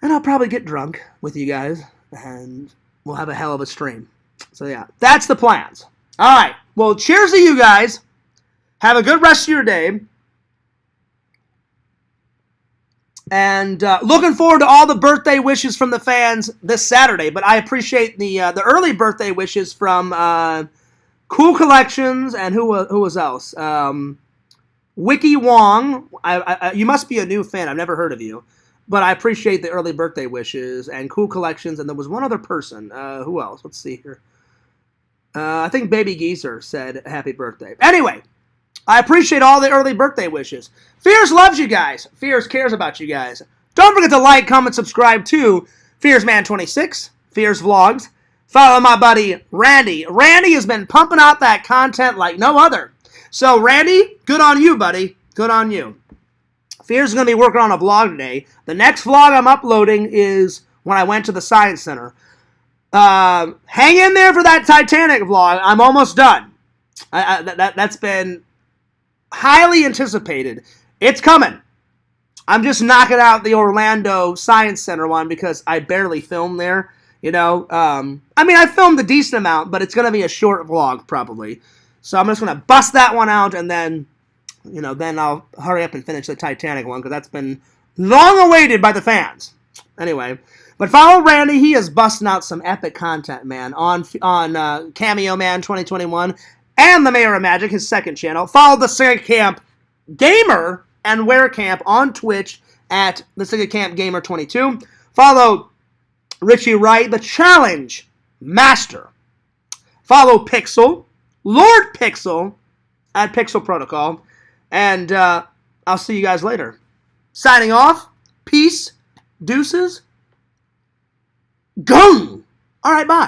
And I'll probably get drunk with you guys. And we'll have a hell of a stream. So yeah, that's the plans. All right. Well, cheers to you guys. Have a good rest of your day. And looking forward to all the birthday wishes from the fans this Saturday. But I appreciate the early birthday wishes from Cool Collections and who was else? Wiki Wong. You must be a new fan. I've never heard of you. But I appreciate the early birthday wishes and Cool Collections. And there was one other person. Who else? Let's see here. I think Baby Geezer said happy birthday. Anyway, I appreciate all the early birthday wishes. Fears loves you guys. Fears cares about you guys. Don't forget to like, comment, subscribe to FearsMan26, Fears Vlogs. Follow my buddy Randy. Randy has been pumping out that content like no other. So Randy, good on you, buddy. Good on you. Fears is going to be working on a vlog today. The next vlog I'm uploading is when I went to the Science Center. Hang in there for that Titanic vlog. I'm almost done. That's been highly anticipated. It's coming. I'm just knocking out the Orlando Science Center one because I barely filmed there. I filmed a decent amount, but it's going to be a short vlog probably. So I'm just going to bust that one out and then I'll hurry up and finish the Titanic one because that's been long awaited by the fans. Anyway, But follow Randy. He is busting out some epic content, man, on Cameo Man 2021 and the Mayor of Magic, his second channel. Follow the Sega Camp Gamer and Werecamp on Twitch at the Sega Camp Gamer 22. Follow Richie Wright, the Challenge Master. Follow Pixel, Lord Pixel, at Pixel Protocol. And I'll see you guys later. Signing off. Peace. Deuces. Gung. All right, bye.